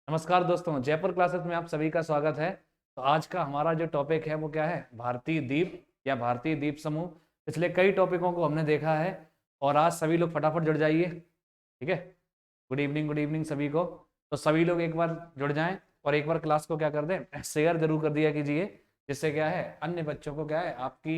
नमस्कार दोस्तों, जयपुर क्लासेस में आप सभी का स्वागत है। तो आज का हमारा जो टॉपिक है वो क्या है? भारतीय द्वीप या भारतीय द्वीप समूह। पिछले कई टॉपिकों को हमने देखा है और आज सभी लोग फटाफट जुड़ जाइए। ठीक है, गुड इवनिंग सभी को। तो सभी लोग एक बार जुड़ जाएं और एक बार क्लास को क्या कर दें, शेयर जरूर कर दिया कीजिए, जिससे क्या है अन्य बच्चों को क्या है आपकी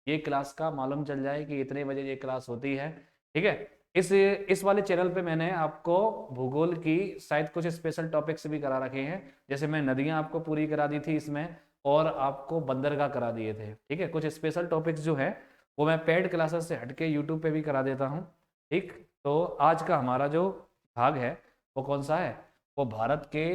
ये क्लास का मालूम चल जाए कि इतने बजे ये क्लास होती है। ठीक है, इस वाले चैनल पे मैंने आपको भूगोल की शायद कुछ स्पेशल टॉपिक्स भी करा रखे हैं। जैसे मैं नदियां आपको पूरी करा दी थी इसमें, और आपको बंदरगाह करा दिए थे। ठीक है, कुछ स्पेशल टॉपिक्स जो है वो मैं पेड क्लासेस से हटके यूट्यूब पे भी करा देता हूँ। ठीक, तो आज का हमारा जो भाग है वो कौन सा है? वो भारत के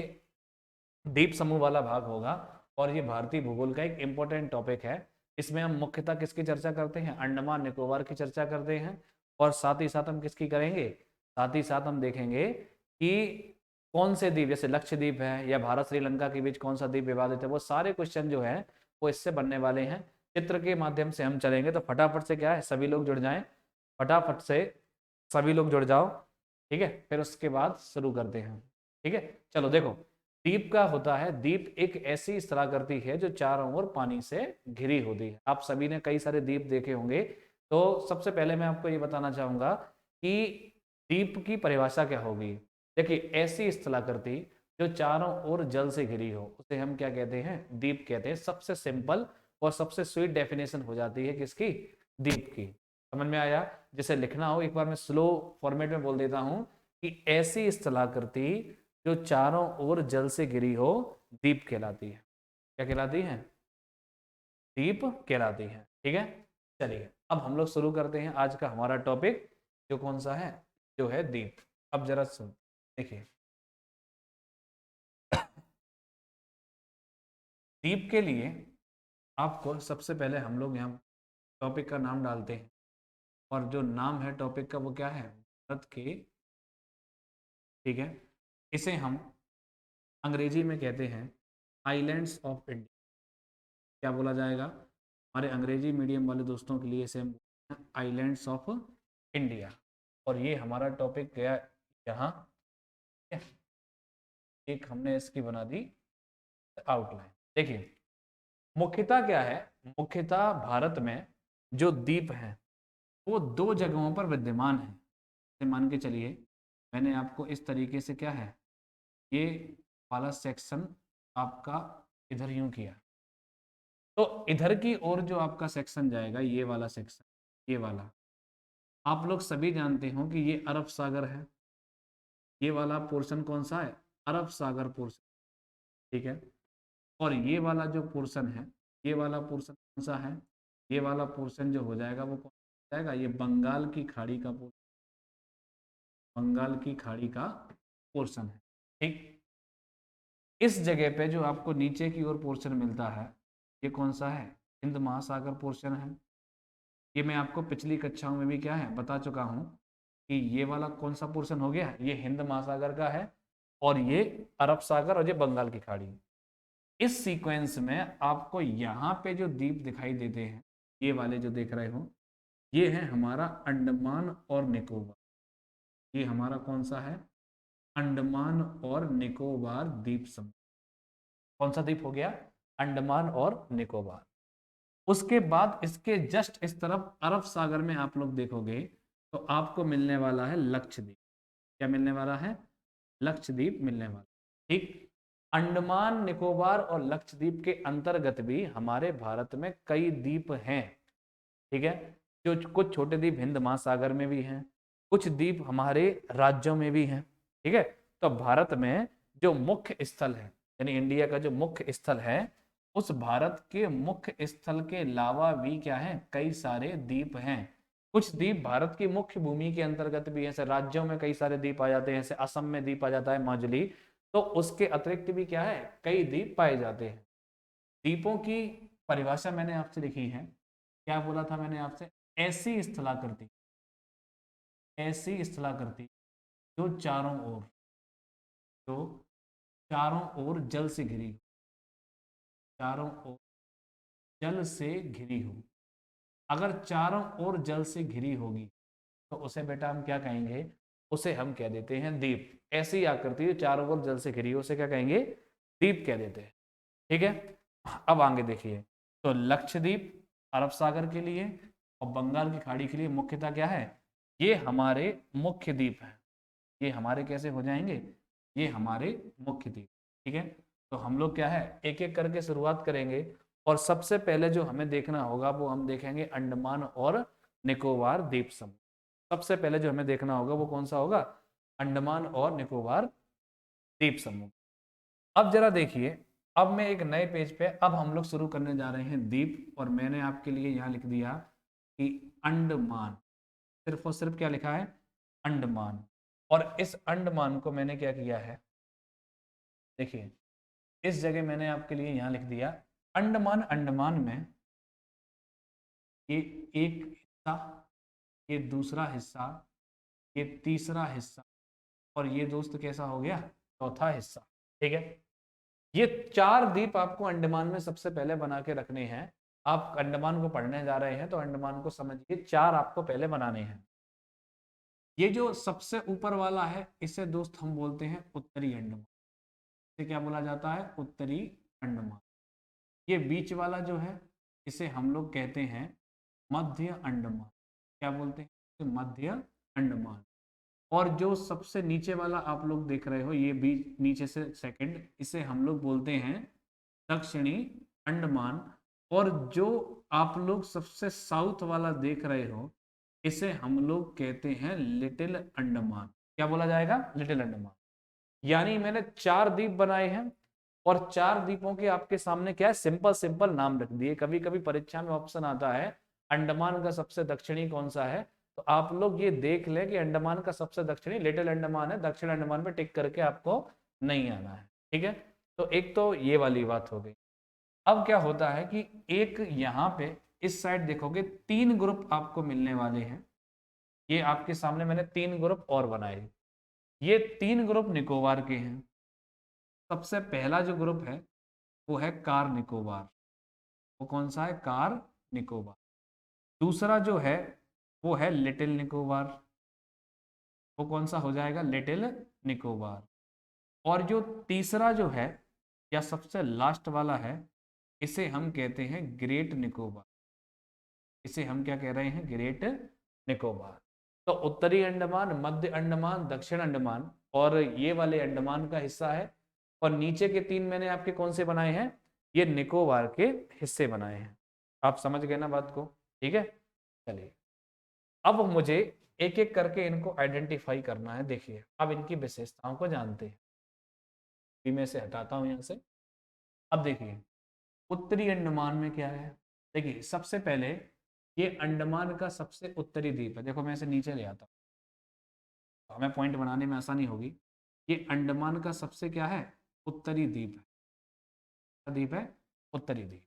द्वीप समूह वाला भाग होगा। और ये भारतीय भूगोल का एक इम्पोर्टेंट टॉपिक है। इसमें हम मुख्यतः किसकी चर्चा करते हैं? अंडमान निकोबार की चर्चा करते हैं। और साथ ही साथ हम किसकी करेंगे? साथ ही साथ हम देखेंगे कि कौन से द्वीप, जैसे लक्षद्वीप है या भारत श्रीलंका के बीच कौन सा द्वीप विवादित है, वो सारे क्वेश्चन जो है वो इससे बनने वाले हैं। चित्र के माध्यम से हम चलेंगे। तो फटाफट से क्या है, सभी लोग जुड़ जाएं, फटाफट से सभी लोग जुड़ जाओ। ठीक है, फिर उसके बाद शुरू करते हैं। ठीक है, चलो देखो, द्वीप का होता है, द्वीप एक ऐसी स्थलाकृति है जो चारों ओर पानी से घिरी होती है। आप सभी ने कई सारे द्वीप देखे होंगे। तो सबसे पहले मैं आपको ये बताना चाहूंगा कि द्वीप की परिभाषा क्या होगी। देखिए, ऐसी स्थलाकृति जो चारों ओर जल से घिरी हो उसे हम क्या कहते हैं? द्वीप कहते हैं। सबसे सिंपल और सबसे स्वीट डेफिनेशन हो जाती है किसकी? द्वीप की। समझ में आया? जिसे लिखना हो एक बार मैं स्लो फॉर्मेट में बोल देता हूं कि ऐसी स्थलाकृति जो चारों ओर जल से घिरी हो द्वीप कहलाती है। क्या कहलाती है? द्वीप कहलाती है। ठीक है, चलिए अब हम लोग शुरू करते हैं आज का हमारा टॉपिक, जो कौन सा है? जो है द्वीप। अब जरा सुन, देखिए, द्वीप के लिए आपको सबसे पहले हम लोग यहाँ टॉपिक का नाम डालते हैं। और जो नाम है टॉपिक का वो क्या है? भारत के, ठीक है, इसे हम अंग्रेजी में कहते हैं आइलैंड्स ऑफ इंडिया। क्या बोला जाएगा? हमारे अंग्रेजी मीडियम वाले दोस्तों के लिए इसे हम आइलैंड्स ऑफ इंडिया। और ये हमारा टॉपिक गया यहाँ। एक हमने इसकी बना दी आउटलाइन। देखिए, मुख्यतः क्या है? मुख्यतः भारत में जो द्वीप हैं वो दो जगहों पर विद्यमान है। जैसे मान के चलिए, मैंने आपको इस तरीके से क्या है, ये वाला सेक्शन आपका इधर यूं किया। तो इधर की ओर जो आपका सेक्शन जाएगा, ये वाला सेक्शन, ये वाला, आप लोग सभी जानते हो कि ये अरब सागर है। ये वाला पोर्शन कौन सा है? अरब सागर पोर्शन। ठीक है, और ये वाला जो पोर्शन है, ये वाला पोर्शन कौन सा है? ये वाला पोर्शन जो हो जाएगा वो कौन सा हो जाएगा? ये बंगाल की खाड़ी का पोर्शन, बंगाल की खाड़ी का पोर्शन है। ठीक, इस जगह पे जो आपको नीचे की ओर पोर्शन मिलता है, ये कौन सा है? हिंद महासागर पोर्शन है। ये मैं आपको पिछली कक्षाओं में भी क्या है बता चुका हूं कि ये वाला कौन सा पोर्शन हो गया, ये हिंद महासागर का है, और ये अरब सागर और ये बंगाल की खाड़ी। इस सीक्वेंस में आपको यहाँ पे जो द्वीप दिखाई देते हैं, ये वाले जो देख रहे हो, ये है हमारा अंडमान और निकोबार। ये हमारा कौन सा है? अंडमान और निकोबार द्वीप समूह। कौन सा द्वीप हो गया? अंडमान और निकोबार। उसके बाद इसके जस्ट इस तरफ अरब सागर में आप लोग देखोगे तो आपको मिलने वाला है लक्षद्वीप। क्या मिलने वाला है? लक्षद्वीप मिलने वाला। ठीक, अंडमान निकोबार और लक्षद्वीप के अंतर्गत भी हमारे भारत में कई द्वीप हैं। ठीक है, जो कुछ छोटे द्वीप हिंद महासागर में भी हैं, कुछ द्वीप हमारे राज्यों में भी हैं। ठीक है, तो भारत में जो मुख्य स्थल है, यानी इंडिया का जो मुख्य स्थल है, उस भारत के मुख्य स्थल के अलावा भी क्या है, कई सारे द्वीप हैं। कुछ द्वीप भारत की मुख्य भूमि के अंतर्गत भी है, जैसे राज्यों में कई सारे द्वीप आ जाते हैं, जैसे असम में द्वीप आ जाता है माजुली। तो उसके अतिरिक्त भी क्या है, कई द्वीप पाए जाते हैं। द्वीपों की परिभाषा मैंने आपसे लिखी है। क्या बोला था मैंने आपसे? ऐसी स्थलाकृति, ऐसी स्थलाकृति जो चारों ओर, जो चारों ओर जल से घिरी हो, चारों ओर जल से घिरी हो। अगर चारों ओर जल से घिरी होगी तो उसे बेटा हम क्या कहेंगे? उसे हम कह देते हैं द्वीप। ऐसी आकृति जो चारों ओर जल से घिरी उसे क्या कहेंगे, द्वीप कह देते हैं। ठीक है, अब आगे देखिए, तो लक्षद्वीप अरब सागर के लिए और बंगाल की खाड़ी के लिए मुख्यतः क्या है, ये हमारे मुख्य द्वीप हैं। ये हमारे कैसे हो जाएंगे, ये हमारे मुख्य द्वीप। ठीक है, तो हम लोग क्या है एक एक करके शुरुआत करेंगे, और सबसे पहले जो हमें देखना होगा वो हम देखेंगे अंडमान और निकोबार द्वीप समूह। सबसे पहले जो हमें देखना होगा वो कौन सा होगा, अंडमान और निकोबार द्वीप समूह। अब जरा देखिए, अब मैं एक नए पेज पे अब हम लोग शुरू करने जा रहे हैं द्वीप, और मैंने आपके लिए यहाँ लिख दिया कि अंडमान, सिर्फ और सिर्फ क्या लिखा है, अंडमान। और इस अंडमान को मैंने क्या किया है, देखिए इस जगह मैंने आपके लिए यहाँ लिख दिया अंडमान। अंडमान में ये एक हिस्सा, ये दूसरा हिस्सा, ये तीसरा हिस्सा, और ये दोस्त कैसा हो गया, चौथा हिस्सा। ठीक है, ये 4 द्वीप आपको अंडमान में सबसे पहले बना के रखने हैं। आप अंडमान को पढ़ने जा रहे हैं तो अंडमान को समझिए 4 आपको पहले बनाने हैं। ये जो सबसे ऊपर वाला है इसे दोस्त हम बोलते हैं उत्तरी अंडमान। इसे क्या बोला जाता है, उत्तरी अंडमान। ये बीच वाला जो है इसे हम लोग कहते हैं मध्य अंडमान। क्या बोलते हैं, मध्य अंडमान। और जो सबसे नीचे वाला आप लोग देख रहे हो, ये बीच नीचे से सेकंड, इसे हम लोग बोलते हैं दक्षिणी अंडमान। और जो आप लोग सबसे साउथ वाला देख रहे हो इसे हम लोग कहते हैं लिटिल अंडमान। क्या बोला जाएगा, लिटिल अंडमान। यानी मैंने 4 द्वीप बनाए हैं, और 4 द्वीपों के आपके सामने क्या है, सिंपल सिंपल नाम रख दिए। कभी कभी परीक्षा में ऑप्शन आता है अंडमान का सबसे दक्षिणी कौन सा है, तो आप लोग ये देख ले कि अंडमान का सबसे दक्षिणी लिटिल अंडमान है, दक्षिण अंडमान पे टिक करके आपको नहीं आना है। ठीक है, तो एक तो ये वाली बात हो गई। अब क्या होता है कि एक यहाँ पे इस साइड देखोगे 3 ग्रुप आपको मिलने वाले हैं। ये आपके सामने मैंने 3 ग्रुप और बनाए। ये 3 ग्रुप निकोबार के हैं। सबसे पहला जो ग्रुप है वो है कार निकोबार। वो कौन सा है, कार निकोबार। दूसरा जो है वो है लिटिल निकोबार। वो कौन सा हो जाएगा, लिटिल निकोबार। और जो तीसरा जो है या सबसे लास्ट वाला है इसे हम कहते हैं ग्रेट निकोबार। इसे हम क्या कह रहे हैं, ग्रेट निकोबार। तो उत्तरी अंडमान, मध्य अंडमान, दक्षिण अंडमान, और ये वाले अंडमान का हिस्सा है। और नीचे के 3 मैंने आपके कौन से बनाए हैं, ये निकोबार के हिस्से बनाए हैं। आप समझ गए ना बात को। ठीक है, चलिए अब मुझे एक एक करके इनको आइडेंटिफाई करना है। देखिए अब इनकी विशेषताओं को जानते हैं। अभी मैं इसे हटाता हूं यहां से। अब देखिए उत्तरी अंडमान में क्या है, देखिए सबसे पहले ये अंडमान का सबसे उत्तरी द्वीप है। देखो मैं इसे नीचे ले आता हूँ तो हमें पॉइंट बनाने में आसानी होगी। ये अंडमान का सबसे क्या है, उत्तरी द्वीप है। द्वीप है, उत्तरी द्वीप।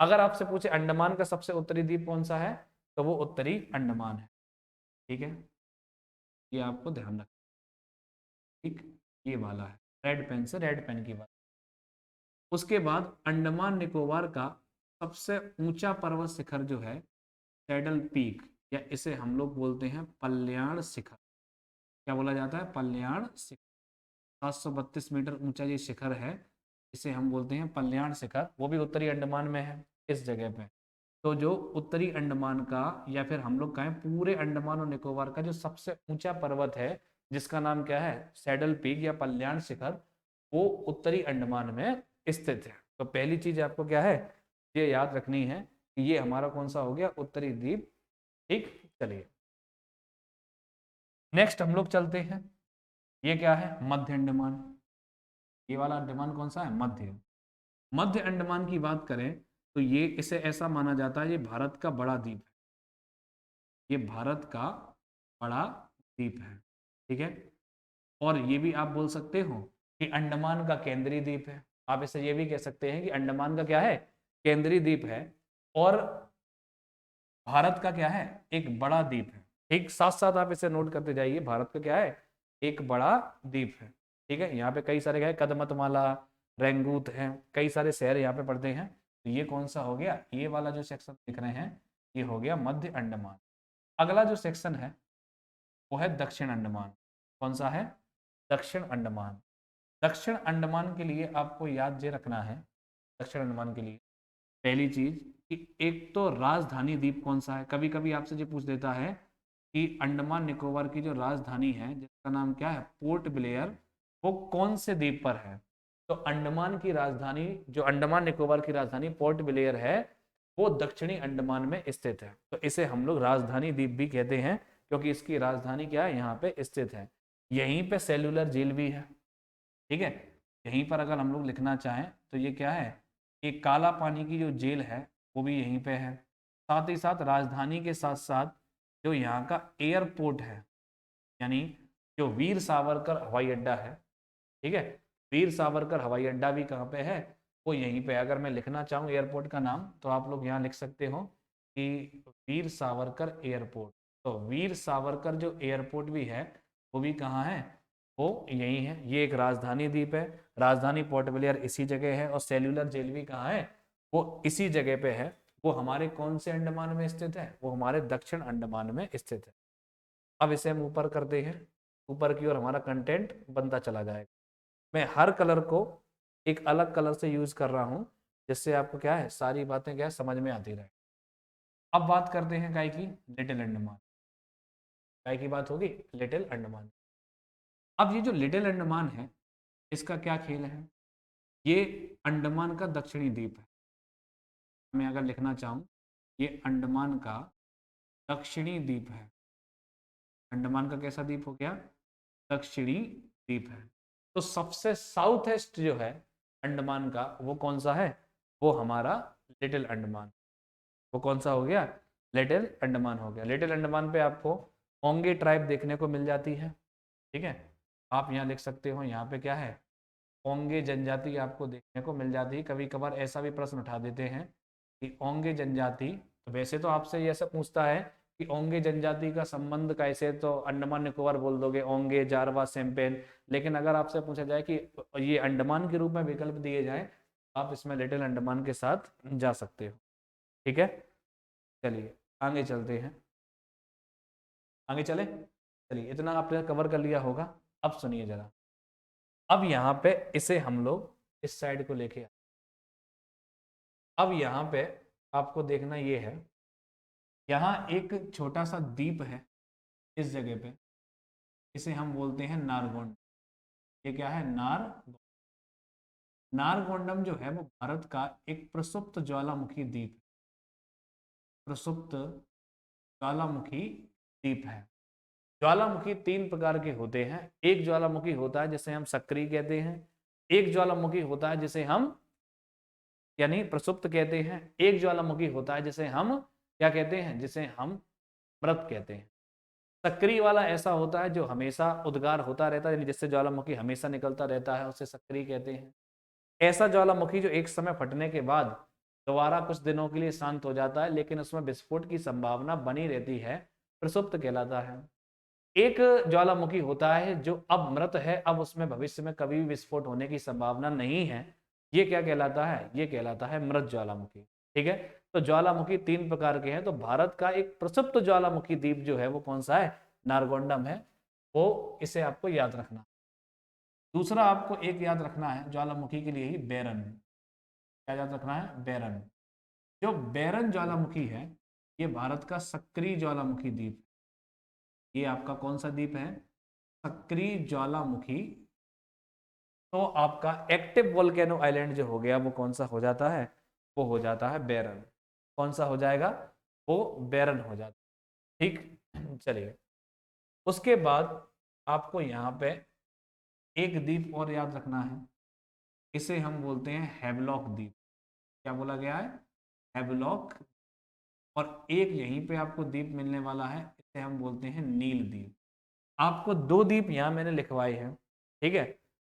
अगर आपसे पूछे अंडमान का सबसे उत्तरी द्वीप कौन सा है, तो वो उत्तरी अंडमान है। ठीक है, ये आपको ध्यान रखना। ठीक, ये वाला है, रेड पेन से रेड पेन की बात। उसके बाद अंडमान निकोबार का सबसे ऊंचा पर्वत शिखर जो है सैडल पीक, या इसे हम लोग बोलते हैं पल्याण शिखर। क्या बोला जाता है, पल्याण शिखर। 732 मीटर ऊंचा ये शिखर है, इसे हम बोलते हैं पल्याण शिखर। वो भी उत्तरी अंडमान में है इस जगह पे। तो जो उत्तरी अंडमान का, या फिर हम लोग कहें पूरे अंडमान और निकोबार का जो सबसे ऊंचा पर्वत है जिसका नाम क्या है, सैडल पीक या पल्याण शिखर, वो उत्तरी अंडमान में स्थित है। तो पहली चीज आपको क्या है, ये याद रखनी है कि ये हमारा कौन सा हो गया, उत्तरी द्वीप। ठीक, चलिए नेक्स्ट हम लोग चलते हैं। ये क्या है, मध्य अंडमान। ये वाला अंडमान कौन सा है, मध्य। मध्य अंडमान की बात करें तो ये इसे ऐसा माना जाता है ये भारत का बड़ा द्वीप है। ये भारत का बड़ा द्वीप है। ठीक है, और ये भी आप बोल सकते हो कि अंडमान का केंद्रीय द्वीप है। आप इसे ये भी कह सकते हैं कि अंडमान का क्या है, केंद्रीय द्वीप है, और भारत का क्या है, एक बड़ा द्वीप है। ठीक, साथ साथ आप इसे नोट करते जाइए, भारत का क्या है, एक बड़ा द्वीप है। ठीक है, यहाँ पे कई सारे क्या है, कदमतमाला, रेंगूत हैं, कई सारे शहर यहाँ पे पड़ते हैं। तो ये कौन सा हो गया, ये वाला जो सेक्शन दिख रहे हैं ये हो गया मध्य अंडमान। अगला जो सेक्शन है वो है दक्षिण अंडमान। कौन सा है? दक्षिण अंडमान। दक्षिण अंडमान के लिए आपको याद ये रखना है, दक्षिण अंडमान के लिए पहली चीज कि एक तो राजधानी द्वीप कौन सा है। कभी कभी आपसे ये पूछ देता है कि अंडमान निकोबार की जो राजधानी है जिसका नाम क्या है, पोर्ट ब्लेयर, वो कौन से द्वीप पर है। तो अंडमान की राजधानी, जो अंडमान निकोबार की राजधानी पोर्ट ब्लेयर है, वो दक्षिणी अंडमान में स्थित है। तो इसे हम लोग राजधानी द्वीप भी कहते हैं क्योंकि इसकी राजधानी क्या है, यहाँ पे स्थित है। यहीं पे सेल्यूलर जेल भी है। ठीक है, यहीं पर अगर हम लोग लिखना चाहें तो ये क्या है, एक काला पानी की जो जेल है वो भी यहीं पे है। साथ ही साथ राजधानी के साथ साथ जो यहाँ का एयरपोर्ट है, यानी जो वीर सावरकर हवाई अड्डा है, ठीक है, वीर सावरकर हवाई अड्डा भी कहाँ पे है, वो यहीं पे। अगर मैं लिखना चाहूँ एयरपोर्ट का नाम तो आप लोग यहाँ लिख सकते हो कि वीर सावरकर एयरपोर्ट। तो वीर सावरकर जो एयरपोर्ट भी है वो भी कहाँ है, वो यही है। ये एक राजधानी द्वीप है, राजधानी पोर्ट ब्लेयर इसी जगह है, और सेल्यूलर जेल भी कहाँ है, वो इसी जगह पे है। वो हमारे कौन से अंडमान में स्थित है, वो हमारे दक्षिण अंडमान में स्थित है। अब इसे हम ऊपर करते हैं, ऊपर की ओर हमारा कंटेंट बनता चला जाएगा। मैं हर कलर को एक अलग कलर से यूज कर रहा हूं जिससे आपको क्या है, सारी बातें क्या है, समझ में आती रहे। अब बात करते हैं काय की, लिटिल अंडमान। काय की बात होगी, लिटिल अंडमान। अब ये जो लिटिल अंडमान है इसका क्या खेल है, ये अंडमान का दक्षिणी द्वीप है। मैं अगर लिखना चाहूँ, ये अंडमान का दक्षिणी द्वीप है। अंडमान का कैसा द्वीप हो गया, दक्षिणी द्वीप है। तो सबसे साउथ ईस्ट जो है अंडमान का वो कौन सा है, वो हमारा लिटिल अंडमान। वो कौन सा हो गया, लिटिल अंडमान हो गया। लिटिल अंडमान पे आपको ओंगे ट्राइब देखने को मिल जाती है। ठीक है, आप यहाँ लिख सकते हो, यहाँ पे क्या है, ओंगे जनजाति आपको देखने को मिल जाती है। कभी कभार ऐसा भी प्रश्न उठा देते हैं कि ओंगे जनजाति, वैसे तो आपसे ये ऐसा पूछता है कि ओंगे जनजाति का संबंध कैसे, तो अंडमान निकोबार बोल दोगे, ओंगे, जारवा, सेम्पेन। लेकिन अगर आपसे पूछा जाए कि ये अंडमान के रूप में विकल्प दिए जाए, आप इसमें लिटिल अंडमान के साथ जा सकते हो। ठीक है, चलिए आगे चलते हैं। आगे चले, चलिए इतना आपने कवर कर लिया होगा। अब सुनिए जरा, अब यहाँ पे इसे हम लोग इस साइड को लेके अब यहाँ पे आपको देखना ये है, यहाँ एक छोटा सा द्वीप है इस जगह पे, इसे हम बोलते हैं नारगोंड। ये क्या है, नारगोंडम जो है वो भारत का एक प्रसुप्त ज्वालामुखी द्वीप, प्रसुप्त ज्वालामुखी द्वीप है। ज्वालामुखी तीन प्रकार के होते हैं। एक ज्वालामुखी होता है जिसे हम सक्रिय कहते हैं, एक ज्वालामुखी होता है जिसे हम यानी प्रसुप्त कहते हैं, एक ज्वालामुखी होता है जिसे हम क्या कहते हैं, जिसे हम मृत कहते हैं। सक्रिय वाला ऐसा होता है जो हमेशा उद्गार होता रहता है, जिससे ज्वालामुखी हमेशा निकलता रहता है, उसे सक्रिय कहते हैं। ऐसा ज्वालामुखी जो एक समय फटने के बाद दोबारा कुछ दिनों के लिए शांत हो जाता है लेकिन उसमें विस्फोट की संभावना बनी रहती है, प्रसुप्त कहलाता है। एक ज्वालामुखी होता है जो अब मृत है, अब उसमें भविष्य में कभी भी विस्फोट होने की संभावना नहीं है, ये क्या कहलाता है, ये कहलाता है मृत ज्वालामुखी। ठीक है, तो ज्वालामुखी तीन प्रकार के हैं। तो भारत का एक प्रसुप्त ज्वालामुखी द्वीप जो है वो कौन सा है, नारगोंडम है। वो इसे आपको याद रखना। दूसरा आपको एक याद रखना है ज्वालामुखी के लिए ही, बैरन। क्या याद रखना है, बैरन। जो बैरन ज्वालामुखी है ये भारत का सक्रिय ज्वालामुखी द्वीप, ये आपका कौन सा द्वीप है, सक्रिय ज्वालामुखी। तो आपका एक्टिव वोल्केनो आइलैंड जो हो गया वो कौन सा हो जाता है, वो हो जाता है बैरन। कौन सा हो जाएगा, वो बैरन हो जाता है। ठीक, चलिए उसके बाद आपको यहाँ पे एक द्वीप और याद रखना है, इसे हम बोलते हैं हैवलॉक द्वीप। क्या बोला गया है, हैवलॉक। और एक यहीं पे आपको द्वीप मिलने वाला है, इसे हम बोलते हैं नील द्वीप। आपको दो द्वीप यहाँ मैंने लिखवाए हैं, ठीक है,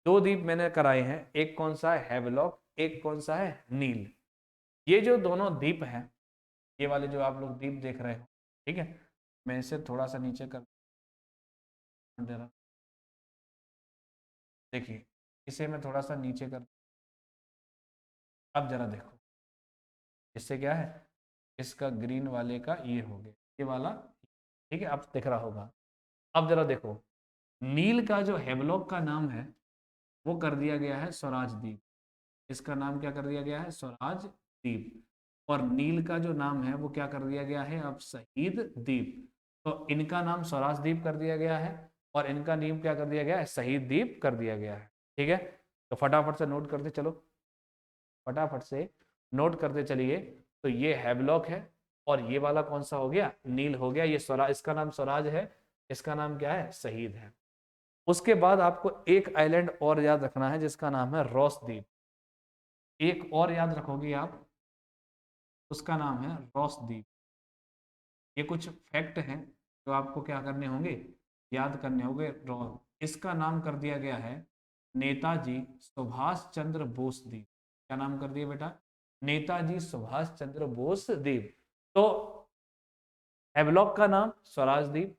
दो द्वीप मैंने कराए हैं, एक कौन सा है हैवलॉक, एक कौन सा है नील। ये जो दोनों द्वीप हैं, ये वाले जो आप लोग द्वीप देख रहे हो, ठीक है, मैं इसे थोड़ा सा नीचे कर दे रहा, देखिए इसे मैं थोड़ा सा नीचे कर, अब जरा देखो, इससे क्या है, इसका ग्रीन वाले का ये हो गया, ये वाला, ठीक है, अब दिख रहा होगा। अब जरा देखो, नील का जो हेवलॉक का नाम है वो कर दिया गया है स्वराज द्वीप। इसका नाम क्या कर दिया गया है? स्वराज द्वीप। और नील का जो नाम है वो क्या कर दिया गया है अब? शहीद द्वीप। तो इनका नाम स्वराज द्वीप कर दिया गया है और इनका नाम क्या कर दिया गया है? शहीद द्वीप कर दिया गया है। ठीक है, तो फटाफट से नोट करते चलो, फटाफट से नोट करते चलिए। तो ये हैवलॉक है और ये वाला कौन सा हो गया? नील हो गया। ये स्वराज, इसका नाम स्वराज है, इसका नाम क्या है? शहीद है। उसके बाद आपको एक आइलैंड और याद रखना है जिसका नाम है रॉस द्वीप। एक और याद रखोगे आप, उसका नाम है रॉस द्वीप। ये कुछ फैक्ट हैं जो आपको क्या करने होंगे? याद करने होंगे। इसका नाम कर दिया गया है नेताजी सुभाष चंद्र बोस द्वीप। क्या नाम कर दिया बेटा? नेताजी सुभाष चंद्र बोस द्वीप। तो हैवलॉक का नाम स्वराज द्वीप,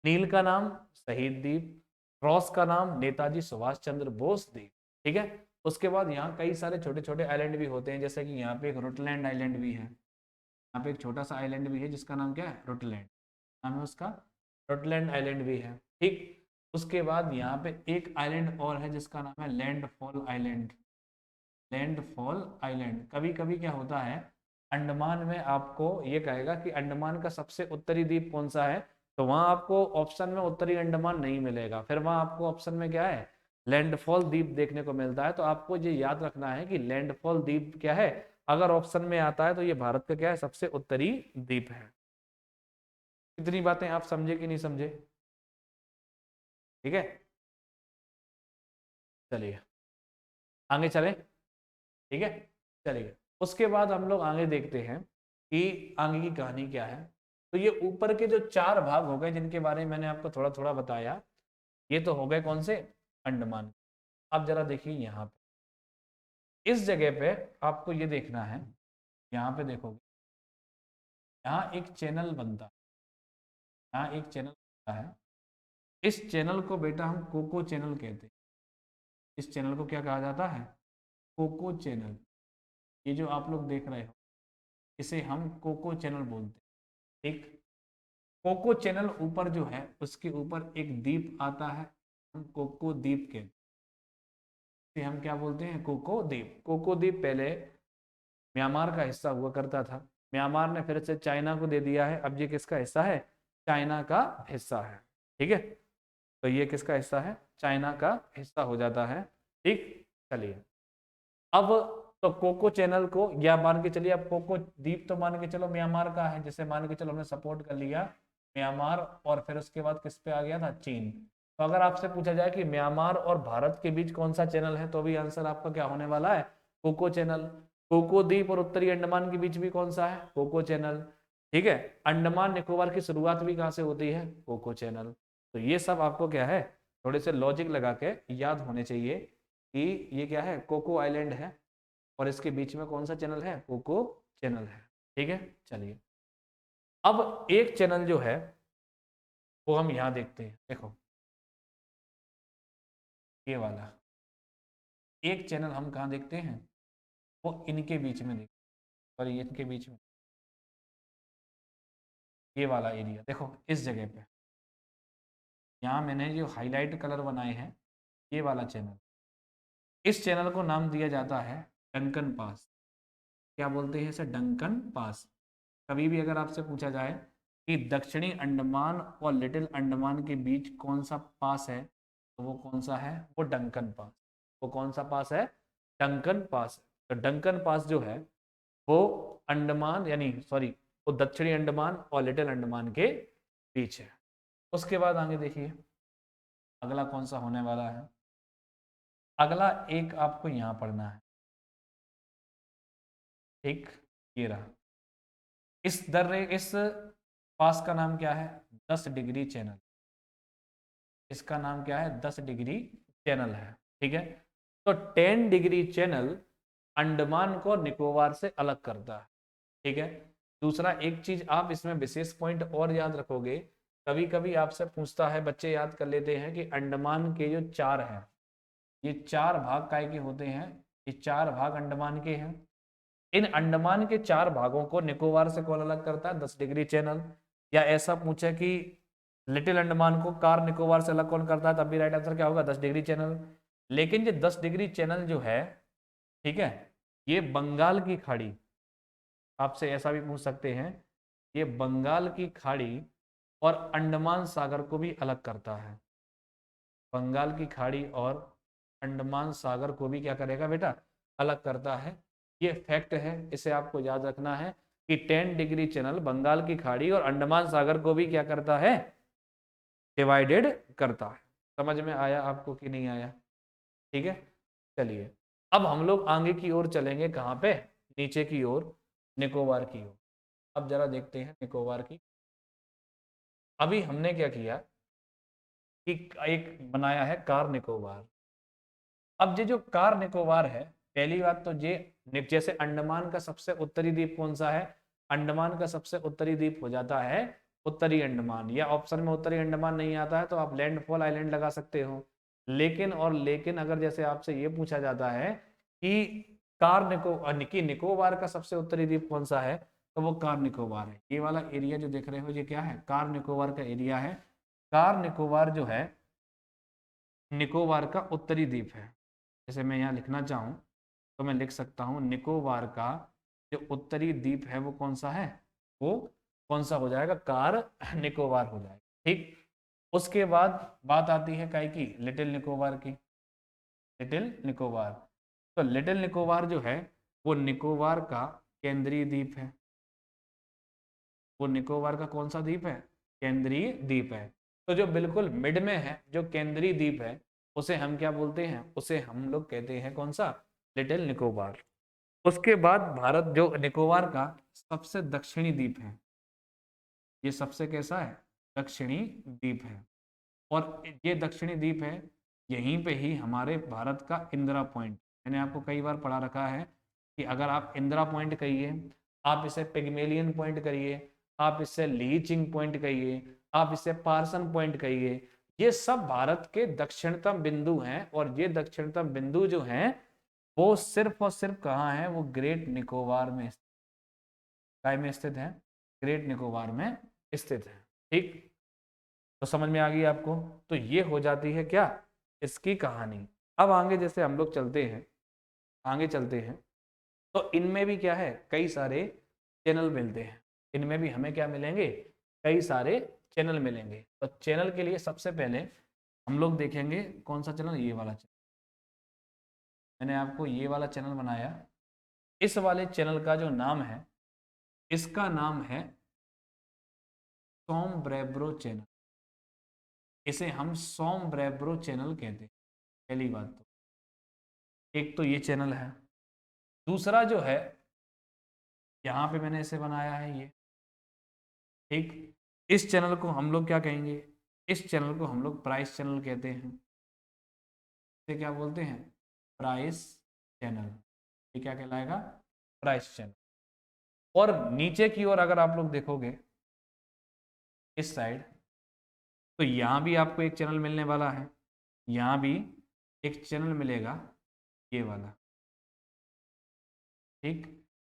नील का नाम शहीद द्वीप, रॉस का नाम नेताजी सुभाष चंद्र बोस द्वीप। ठीक है, उसके बाद यहाँ कई सारे छोटे छोटे आइलैंड भी होते हैं, जैसे कि यहाँ पे एक रुटलैंड आइलैंड भी है। यहाँ पे एक छोटा सा आइलैंड भी है जिसका नाम क्या है? रुटलैंड, नाम है उसका, रुटलैंड आइलैंड भी है। ठीक, उसके बाद यहाँ पे एक आइलैंड और है जिसका नाम है लैंडफॉल आइलैंड। लैंडफॉल आइलैंड, कभी कभी क्या होता है अंडमान में आपको ये कहेगा कि अंडमान का सबसे उत्तरी द्वीप कौन सा है, तो वहां आपको ऑप्शन में उत्तरी अंडमान नहीं मिलेगा, फिर वहां आपको ऑप्शन में क्या है? लैंडफॉल द्वीप देखने को मिलता है। तो आपको ये याद रखना है कि लैंडफॉल द्वीप क्या है, अगर ऑप्शन में आता है तो ये भारत का क्या है? सबसे उत्तरी द्वीप है। इतनी बातें आप समझे कि नहीं समझे? ठीक है, चलिए आगे चले। ठीक है, चलिए उसके बाद हम लोग आगे देखते हैं कि आगे की कहानी क्या है। तो ये ऊपर के जो चार भाग हो गए जिनके बारे में मैंने आपको थोड़ा थोड़ा बताया, ये तो हो गए कौन से? अंडमान। अब जरा देखिए यहाँ पे, इस जगह पे आपको ये देखना है, यहाँ पे देखोगे यहाँ एक चैनल बनता है, यहाँ एक चैनल बनता है। इस चैनल को बेटा हम कोको चैनल कहते हैं। इस चैनल को क्या कहा जाता है? Coco Channel. ये जो आप लोग देख रहे हो इसे हम कोको चैनल बोलते हैं। ठीक, कोको चैनल ऊपर जो है उसके ऊपर एक द्वीप आता है, हम कोको द्वीप के, इसे हम क्या बोलते हैं? कोको द्वीप। कोको द्वीप पहले म्यांमार का हिस्सा हुआ करता था, म्यांमार ने फिर से चाइना को दे दिया है, अब ये किसका हिस्सा है? चाइना का हिस्सा है। ठीक है, तो ये किसका हिस्सा है? चाइना का हिस्सा हो जाता है। ठीक, चलिए अब तो कोको चैनल को, या मान के चलिए अब कोको द्वीप तो मान के चलो म्यांमार का है, जिसे मान के चलो हमने सपोर्ट कर लिया म्यांमार, और फिर उसके बाद किस पे आ गया था? चीन। तो अगर आपसे पूछा जाए कि म्यांमार और भारत के बीच कौन सा चैनल है, तो भी आंसर आपका क्या होने वाला है? Coco channel. कोको द्वीप और उत्तरी अंडमान के बीच भी कौन सा है? Coco Channel. ठीक है, अंडमान निकोबार की शुरुआत भी कहाँ से होती है? Coco Channel. तो ये सब आपको क्या है, थोड़े से लॉजिक लगा के याद होने चाहिए कि ये क्या है? कोको आइलैंड है और इसके बीच में कौन सा चैनल है? कोको चैनल है। ठीक है, चलिए अब एक चैनल जो है वो हम यहाँ देखते हैं। देखो ये वाला एक चैनल हम कहाँ देखते हैं? वो इनके बीच में देखते हैं, और ये इनके बीच में ये वाला एरिया देखो, इस जगह पे यहाँ मैंने जो हाईलाइट कलर बनाए हैं, ये वाला चैनल, इस चैनल को नाम दिया जाता है डंकन पास। क्या बोलते हैं इसे? Duncan pass. कभी भी अगर आपसे पूछा जाए कि दक्षिणी अंडमान और लिटिल अंडमान के बीच कौन सा पास है, तो वो कौन सा है? वो डंकन पास। वो कौन सा पास है? Duncan pass. तो डंकन पास जो है वो अंडमान, यानी सॉरी, वो दक्षिणी अंडमान और लिटिल अंडमान के बीच है। उसके बाद आगे देखिए अगला कौन सा होने वाला है। अगला एक आपको यहाँ पढ़ना है। ठीक, ये रहा, इस पास का नाम क्या है? 10 डिग्री चैनल। इसका नाम क्या है? 10 डिग्री चैनल है। ठीक है, तो 10 डिग्री चैनल अंडमान को निकोबार से अलग करता है। ठीक है, दूसरा एक चीज आप इसमें विशेष पॉइंट और याद रखोगे, कभी कभी आपसे पूछता है, बच्चे याद कर लेते हैं कि अंडमान के जो चार हैं, ये चार भाग काय के होते हैं? ये चार भाग अंडमान के हैं। इन अंडमान के चार भागों को निकोबार से कौन अलग करता है? 10 डिग्री चैनल। या ऐसा पूछा कि लिटिल अंडमान को कार निकोबार से अलग कौन करता है, तब भी राइट आंसर क्या होगा, 10 डिग्री चैनल। लेकिन ये 10 डिग्री चैनल जो है, ठीक है, ये बंगाल की खाड़ी, आपसे ऐसा भी पूछ सकते हैं, ये बंगाल की खाड़ी और अंडमान सागर को भी अलग करता है। बंगाल की खाड़ी और अंडमान सागर को भी क्या करेगा बेटा, अलग करता है। ये फैक्ट है, इसे आपको याद रखना है कि 10 डिग्री चैनल बंगाल की खाड़ी और अंडमान सागर को भी क्या करता है, डिवाइडेड करता है। समझ में आया आपको कि नहीं आया? ठीक है, चलिए अब हम लोग आगे की ओर चलेंगे, कहाँ पे, नीचे की ओर, निकोबार की ओर। अब जरा देखते हैं निकोबार की। अभी हमने क्या किया कि एक बनाया है कार निकोबार। अब ये जो कार निकोबार है, पहली बात तो ये जैसे अंडमान का सबसे उत्तरी द्वीप कौन सा है, अंडमान का सबसे उत्तरी द्वीप हो जाता है उत्तरी अंडमान, या ऑप्शन में उत्तरी अंडमान नहीं आता है तो आप लैंडफॉल आइलैंड लगा सकते हो। लेकिन अगर जैसे आपसे ये पूछा जाता है कि निकोबार का सबसे उत्तरी द्वीप कौन सा है, तो वो कार निकोबार है। ये वाला एरिया जो देख रहे हो ये क्या है, कार निकोबार का एरिया है। कार निकोबार जो है निकोबार का उत्तरी द्वीप है। जैसे मैं यहाँ लिखना चाहूँ तो मैं लिख सकता हूँ निकोबार का जो उत्तरी द्वीप है वो कौन सा है, वो कौन सा हो जाएगा, कार निकोबार हो जाएगा। ठीक, उसके बाद बात आती है काय की, लिटिल निकोबार की। लिटिल निकोबार, तो लिटिल निकोबार जो है वो निकोबार का केंद्रीय द्वीप है। वो निकोबार का कौन सा द्वीप है, केंद्रीय द्वीप है। तो जो बिल्कुल मिड में है, जो केंद्रीय द्वीप है, उसे हम क्या बोलते हैं, उसे हम लोग कहते हैं कौन सा, लिटिल निकोबार। उसके बाद भारत जो निकोबार का सबसे दक्षिणी द्वीप है, ये सबसे कैसा है, दक्षिणी द्वीप है। और ये दक्षिणी द्वीप है, यहीं पे ही हमारे भारत का इंदिरा पॉइंट, मैंने आपको कई बार पढ़ा रखा है कि अगर आप इंदिरा पॉइंट कहिए, आप इसे पिग्मेलियन पॉइंट करिए, आप इसे लीचिंग पॉइंट कहिए, आप इसे पार्सन पॉइंट कहिए, ये सब भारत के दक्षिणतम बिंदु हैं। और ये दक्षिणतम बिंदु जो हैं वो सिर्फ और सिर्फ कहाँ है, वो ग्रेट निकोबार में, काय में स्थित है, ग्रेट निकोबार में स्थित है। ठीक, तो समझ में आ गई आपको। तो ये हो जाती है क्या, इसकी कहानी। अब आगे जैसे हम लोग चलते हैं, आगे चलते हैं, तो इनमें भी क्या है, कई सारे चैनल मिलते हैं। इनमें भी हमें क्या मिलेंगे, कई सारे चैनल मिलेंगे। तो चैनल के लिए सबसे पहले हम लोग देखेंगे कौन सा चैनल, ये वाला चैनल। मैंने आपको ये वाला चैनल बनाया, इस वाले चैनल का जो नाम है, इसका नाम है सोमब्रेब्रो चैनल। इसे हम सोमब्रेब्रो चैनल कहते हैं। पहली बात तो एक तो ये चैनल है। दूसरा जो है, यहाँ पे मैंने इसे बनाया है ये, ठीक, इस चैनल को हम लोग क्या कहेंगे, इस चैनल को हम लोग प्राइस चैनल कहते हैं। इसे क्या बोलते हैं, प्राइस चैनल। ये क्या कहलाएगा, प्राइस चैनल। और नीचे की ओर अगर आप लोग देखोगे इस साइड, तो यहाँ भी आपको एक चैनल मिलने वाला है, यहाँ भी एक चैनल मिलेगा, ये वाला। ठीक,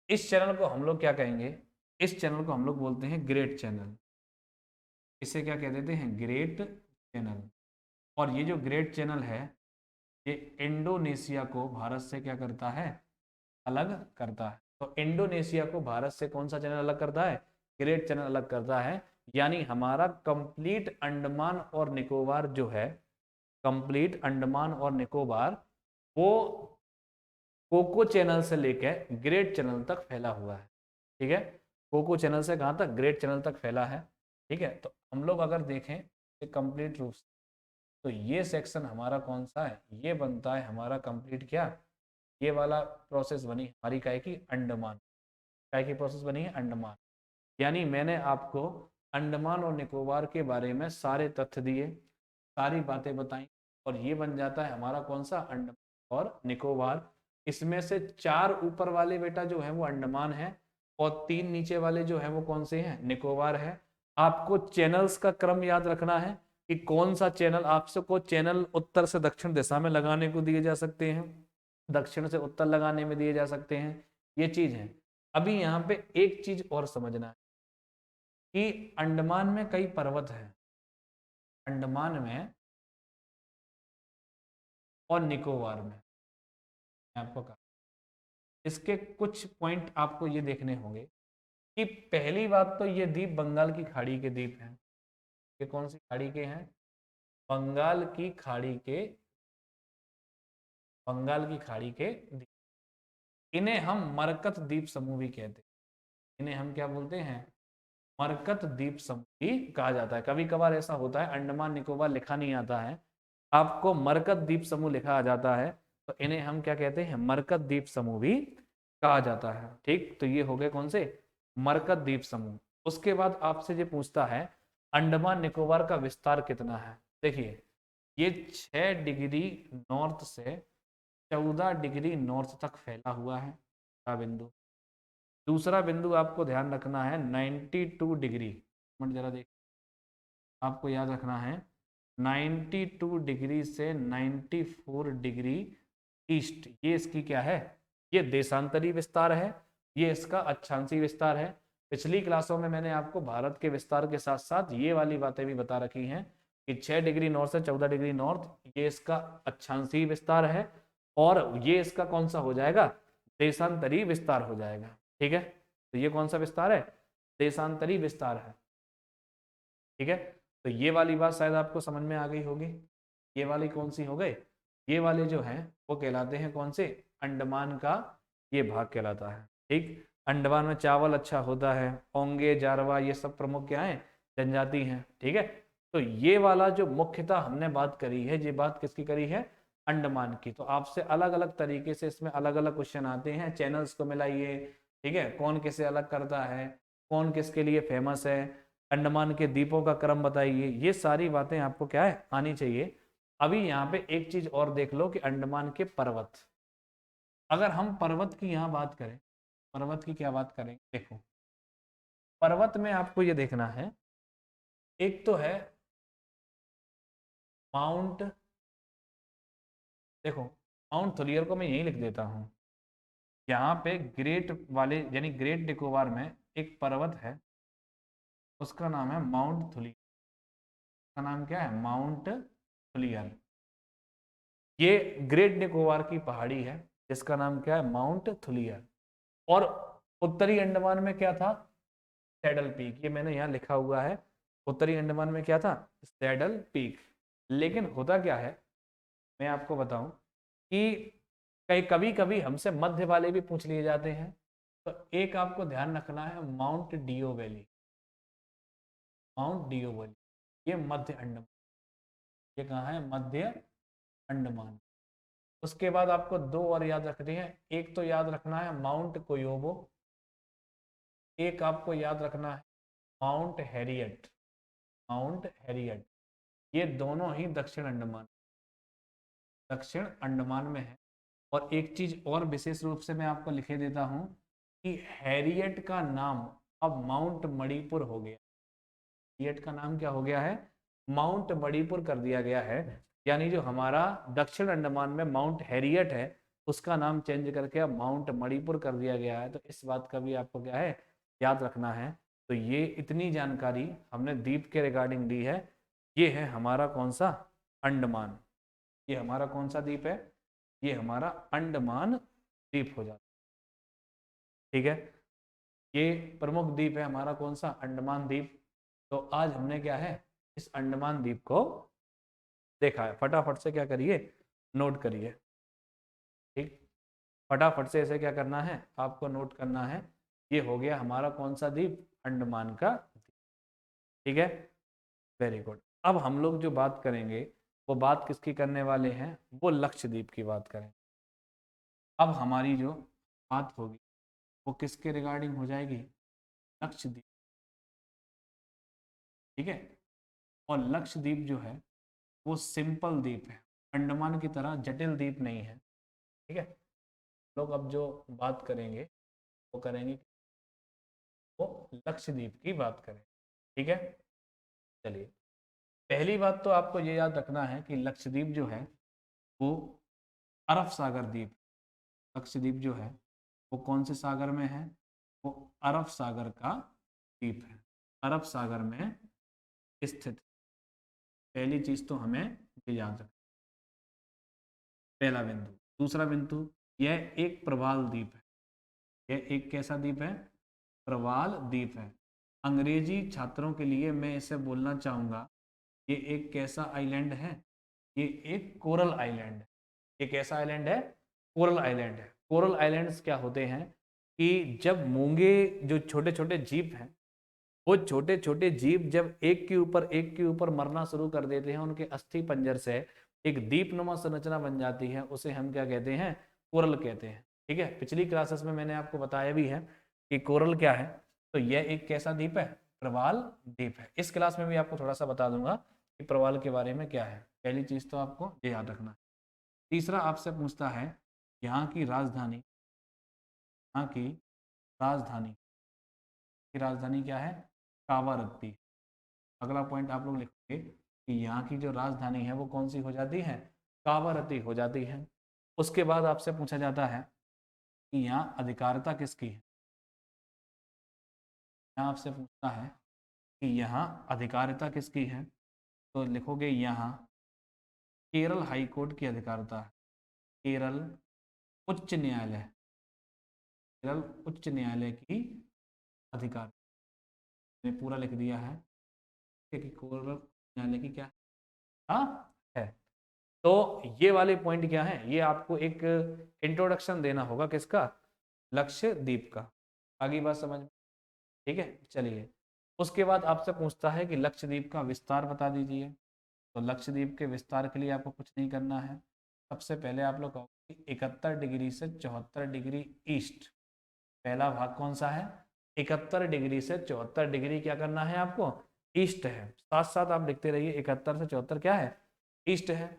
इस चैनल को हम लोग क्या कहेंगे, इस चैनल को हम लोग बोलते हैं ग्रेट चैनल। इसे क्या कह देते हैं, ग्रेट चैनल। और ये जो ग्रेट चैनल है, ये इंडोनेशिया को भारत से क्या करता है, अलग करता है। तो इंडोनेशिया को भारत से कौन सा चैनल अलग करता है, ग्रेट चैनल अलग करता है। यानी हमारा कंप्लीट अंडमान और निकोबार जो है, कंप्लीट अंडमान और निकोबार, वो कोको चैनल से लेकर ग्रेट चैनल तक फैला हुआ है। ठीक है, कोको चैनल से कहाँ तक, ग्रेट चैनल तक फैला है। ठीक है, तो हम लोग अगर देखें कंप्लीट रूप से, तो ये सेक्शन हमारा कौन सा है, ये बनता है हमारा कंप्लीट क्या, ये वाला प्रोसेस बनी हमारी काय की, अंडमान। काय की प्रोसेस बनी है, अंडमान। यानी मैंने आपको अंडमान और निकोबार के बारे में सारे तथ्य दिए, सारी बातें बताई, और ये बन जाता है हमारा कौन सा, अंडमान और निकोबार। इसमें से 4 ऊपर वाले बेटा जो है वो अंडमान है, और 3 नीचे वाले जो है वो कौन से हैं, निकोबार है। आपको चैनल्स का क्रम याद रखना है कि कौन सा चैनल, आपसे को चैनल उत्तर से दक्षिण दिशा में लगाने को दिए जा सकते हैं, दक्षिण से उत्तर लगाने में दिए जा सकते हैं, ये चीज है। अभी यहाँ पे एक चीज और समझना है कि अंडमान में कई पर्वत हैं, अंडमान में और निकोबार में। मैं आपको कहा इसके कुछ पॉइंट आपको ये देखने होंगे कि पहली बात तो ये द्वीप बंगाल की खाड़ी के द्वीप हैं। ये कौन सी खाड़ी के हैं? बंगाल की खाड़ी के, बंगाल की खाड़ी के द्वीप। इन्हें हम मरकत द्वीप समूह भी कहते हैं। इन्हें हम क्या बोलते हैं? मरकत द्वीप समूह भी कहा जाता है। कभी कभार ऐसा होता है अंडमान निकोबार लिखा नहीं आता है, आपको मरकत द्वीप समूह लिखा आ जाता है, तो इन्हें हम क्या कहते हैं? मरकत द्वीप समूह भी कहा जाता है। ठीक, तो ये हो गए कौन से? मरकत द्वीप समूह। उसके बाद आपसे ये पूछता है अंडमान निकोबार का विस्तार कितना है। देखिए ये 6 डिग्री नॉर्थ से 14 डिग्री नॉर्थ तक फैला हुआ है पहला बिंदु। दूसरा बिंदु आपको ध्यान रखना है 92 डिग्री, मिनट जरा देख, आपको याद रखना है 92 डिग्री से 94 डिग्री ईस्ट, ये इसकी क्या है? ये देशांतरी विस्तार है, ये इसका अक्षांशीय विस्तार है। पिछली क्लासों में मैंने आपको भारत के विस्तार के साथ साथ ये वाली बातें भी बता रखी हैं कि 6 डिग्री नॉर्थ से 14 डिग्री नॉर्थ ये इसका अक्षांशीय विस्तार है, और ये इसका कौन सा हो जाएगा? देशांतरी विस्तार हो जाएगा। ठीक है, तो ये कौन सा विस्तार है? देशांतरी विस्तार है। ठीक है, तो ये वाली बात शायद आपको समझ में आ गई होगी। ये वाली कौन सी हो गई? ये वाले जो हैं वो कहलाते हैं कौन से? अंडमान का ये भाग कहलाता है। ठीक, अंडमान में चावल अच्छा होता है, ओंगे जारवा ये सब प्रमुख क्या है? जनजाति हैं। ठीक है, तो ये वाला जो मुख्यतः हमने बात करी है, ये बात किसकी करी है? अंडमान की। तो आपसे अलग अलग तरीके से इसमें अलग अलग क्वेश्चन आते हैं, चैनल्स को मिलाइए। ठीक है, कौन किसे अलग करता है, कौन किसके लिए फेमस है, अंडमान के द्वीपों का क्रम बताइए, ये सारी बातें आपको क्या है? आनी चाहिए। अभी यहाँ पे एक चीज और देख लो कि अंडमान के पर्वत, अगर हम पर्वत की यहाँ बात करें, पर्वत की क्या बात करें, देखो पर्वत में आपको ये देखना है, एक तो है माउंट, देखो माउंट थुलियर को मैं यही लिख देता हूँ। यहाँ पे ग्रेट वाले यानी ग्रेट निकोबार में एक पर्वत है, उसका नाम है माउंट थुलियर। का नाम क्या है? Mount Thuillier. ये ग्रेट निकोबार की पहाड़ी है जिसका नाम क्या है? Mount Thuillier. और उत्तरी अंडमान में क्या था? सैडल पीक, ये मैंने यहाँ लिखा हुआ है। उत्तरी अंडमान में क्या था? Saddle peak. लेकिन होता क्या है, मैं आपको बताऊं कि कई कभी कभी हमसे मध्य वाले भी पूछ लिए जाते हैं। तो एक आपको ध्यान रखना है Mount Diavolo, Mount Diavolo ये मध्य अंडमान, ये कहाँ है? मध्य अंडमान। उसके बाद आपको दो और याद रखनी है, एक तो याद रखना है माउंट कोयोबो, एक आपको याद रखना है माउंट हैरियट, माउंट हैरियट। ये दोनों ही दक्षिण अंडमान, दक्षिण अंडमान में है। और एक चीज और विशेष रूप से मैं आपको लिखे देता हूं कि हैरियट का नाम अब माउंट मणिपुर हो गया। हैरियट का नाम क्या हो गया है? माउंट मणिपुर कर दिया गया है। यानी जो हमारा दक्षिण अंडमान में माउंट हैरियट है, उसका नाम चेंज करके अब माउंट मणिपुर कर दिया गया है। तो इस बात का भी आपको क्या है? याद रखना है। तो ये इतनी जानकारी हमने द्वीप के रिगार्डिंग दी है। ये है हमारा कौन सा? अंडमान। ये हमारा कौन सा द्वीप है? ये हमारा अंडमान द्वीप हो जाता है। ठीक है, ये प्रमुख द्वीप है हमारा कौन सा? अंडमान द्वीप। तो आज हमने क्या है? इस अंडमान द्वीप को देखा है। फटाफट से क्या करिए? नोट करिए। ठीक, फटाफट से ऐसे क्या करना है? आपको नोट करना है। ये हो गया हमारा कौन सा द्वीप? अंडमान का द्वीप। ठीक है, वेरी गुड। अब हम लोग जो बात करेंगे वो बात किसकी करने वाले हैं? वो लक्षद्वीप की बात करें। अब हमारी जो बात होगी वो किसके रिगार्डिंग हो जाएगी? लक्षद्वीप। ठीक है, और लक्षद्वीप जो है वो सिंपल द्वीप है, अंडमान की तरह जटिल द्वीप नहीं है। ठीक है, लोग अब जो बात करेंगे वो करेंगे, वो लक्षद्वीप की बात करें। ठीक है, चलिए पहली बात तो आपको ये याद रखना है कि लक्षद्वीप जो है वो अरब सागर द्वीप, लक्षद्वीप जो है वो कौन से सागर में है? वो अरब सागर का द्वीप है, अरब सागर में स्थित। पहली चीज तो हमें ये याद रखना, पहला बिंदु। दूसरा बिंदु, यह एक प्रवाल द्वीप है। यह एक कैसा द्वीप है? प्रवाल द्वीप है। अंग्रेजी छात्रों के लिए मैं इसे बोलना चाहूंगा, ये एक कैसा आइलैंड है? ये एक कोरल आइलैंड है। ये कैसा आइलैंड है? कोरल आइलैंड है। कोरल आइलैंड्स क्या होते हैं कि जब मूंगे, जो छोटे छोटे जीव हैं, वो छोटे छोटे जीव जब एक के ऊपर मरना शुरू कर देते हैं, उनके अस्थि पंजर से एक दीपनुमा संरचना बन जाती है, उसे हम क्या कहते हैं? कोरल कहते हैं। ठीक है, पिछली क्लासेस में मैंने आपको बताया भी है कि कोरल क्या है। तो यह एक कैसा द्वीप है? प्रवाल द्वीप है। इस क्लास में भी आपको थोड़ा सा बता दूंगा कि प्रवाल के बारे में क्या है। पहली चीज तो आपको ये याद रखना है। तीसरा आपसे पूछता है, यहाँ की राजधानी, यहाँ की राजधानी क्या है? कावारत्ती। अगला पॉइंट आप लोग लिखोगे कि यहाँ की जो राजधानी है वो कौन सी हो जाती है? कावारत्ती हो जाती है। उसके बाद आपसे पूछा जाता है कि यहाँ अधिकारिता किसकी है? यहाँ आपसे पूछता है कि यहाँ अधिकारिता किसकी है, तो लिखोगे यहाँ केरल हाई कोर्ट की अधिकारिता है। केरल उच्च न्यायालय, केरल उच्च न्यायालय की अधिकार, मैंने पूरा लिख दिया है कि केरल न्यायालय की क्या हाँ है। तो ये वाले पॉइंट क्या है, ये आपको एक इंट्रोडक्शन देना होगा किसका? लक्षद्वीप का। आगे बात समझ में? ठीक है, चलिए। उसके बाद आपसे पूछता है कि लक्षद्वीप का विस्तार बता दीजिए। तो लक्षद्वीप के विस्तार के लिए आपको कुछ नहीं करना है। सबसे पहले आप लोग कहोगे 71 डिग्री से 74 डिग्री ईस्ट। पहला भाग कौन सा है? 71 डिग्री से 74 डिग्री क्या करना है आपको? ईस्ट है। साथ साथ आप लिखते रहिए, 71 से 74 क्या है? ईस्ट है।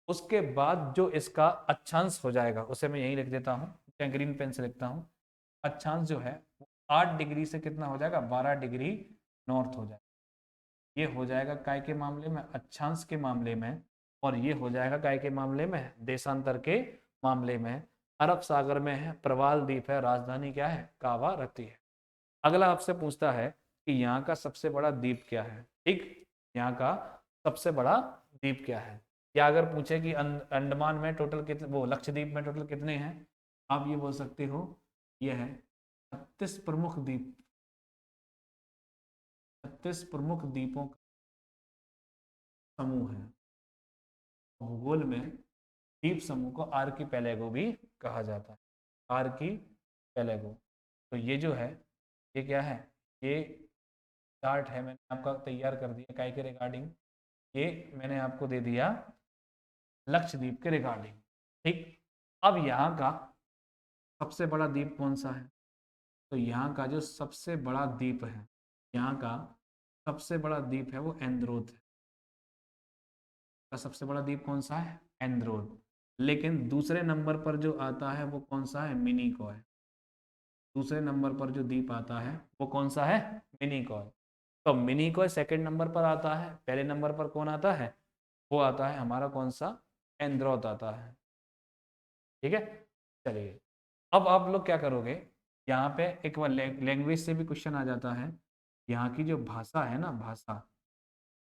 उसके बाद जो इसका अक्षांश हो जाएगा उसे मैं यहीं लिख देता हूँ, क्या ग्रीन पेन से लिखता हूँ। अक्षांश जो है वो 8 डिग्री से कितना हो जाएगा? 12 डिग्री नॉर्थ हो जाएगा। ये हो जाएगा काय के मामले में? अक्षांश के मामले में। और ये हो जाएगा काय के मामले में? देशांतर के मामले में। अरब सागर में है, प्रवाल द्वीप है, राजधानी क्या है? कावारत्ती है। अगला आपसे पूछता है कि यहाँ का सबसे बड़ा द्वीप क्या है? ठीक, यहाँ का सबसे बड़ा द्वीप क्या है? या अगर पूछे कि अंडमान में टोटल कितने, वो लक्षद्वीप में टोटल कितने हैं, आप ये बोल सकते हो यह है 36 प्रमुख द्वीप, 36 प्रमुख द्वीपों का समूह है। भूगोल में द्वीप समूह को आर्कीपेलागो भी कहा जाता है। आर्कीपेलागो। तो ये जो है, ये क्या है? ये चार्ट है, मैंने आपका तैयार कर दिया काय के रिगार्डिंग। ये मैंने आपको दे दिया लक्षद्वीप के रिगार्डिंग। ठीक, अब यहाँ का सबसे बड़ा द्वीप कौन सा है? तो यहाँ का जो सबसे बड़ा द्वीप है, यहाँ का सबसे बड़ा द्वीप है वो एंद्रोथ है। का सबसे बड़ा द्वीप कौन सा है? एंद्रोथ। लेकिन दूसरे नंबर पर जो आता है वो कौन सा है? मिनिकॉय। दूसरे नंबर पर जो द्वीप आता है वो कौन सा है? मिनिकॉय। तो मिनिकॉय सेकंड नंबर पर आता है, पहले नंबर पर कौन आता है? वो आता है हमारा कौन सा? एंद्रोथ आता है। ठीक है, चलिए। अब आप लोग क्या करोगे, यहाँ पे एक बार लैंग्वेज से भी क्वेश्चन आ जाता है। यहाँ की जो भाषा है ना, भाषा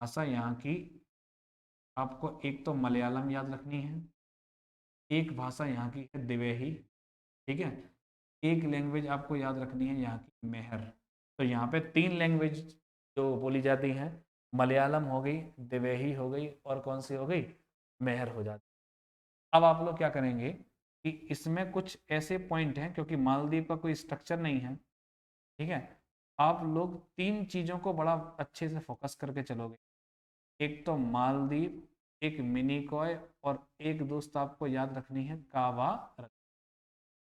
भाषा यहाँ की आपको एक तो मलयालम याद रखनी है, एक भाषा यहाँ की है दिवेही। ठीक है, एक लैंग्वेज आपको याद रखनी है यहाँ की मेहर। तो यहाँ पे 3 लैंग्वेज जो बोली जाती हैं, मलयालम हो गई, दिवेही हो गई, और कौन सी हो गई? मेहर हो जाती। अब आप लोग क्या करेंगे कि इसमें कुछ ऐसे पॉइंट हैं, क्योंकि मालदीव का कोई स्ट्रक्चर नहीं है, ठीक है, आप लोग 3 चीज़ों को बड़ा अच्छे से फोकस करके चलोगे। एक तो मालदीव, एक मिनिकॉय, और एक दोस्त आपको याद रखनी है कावा।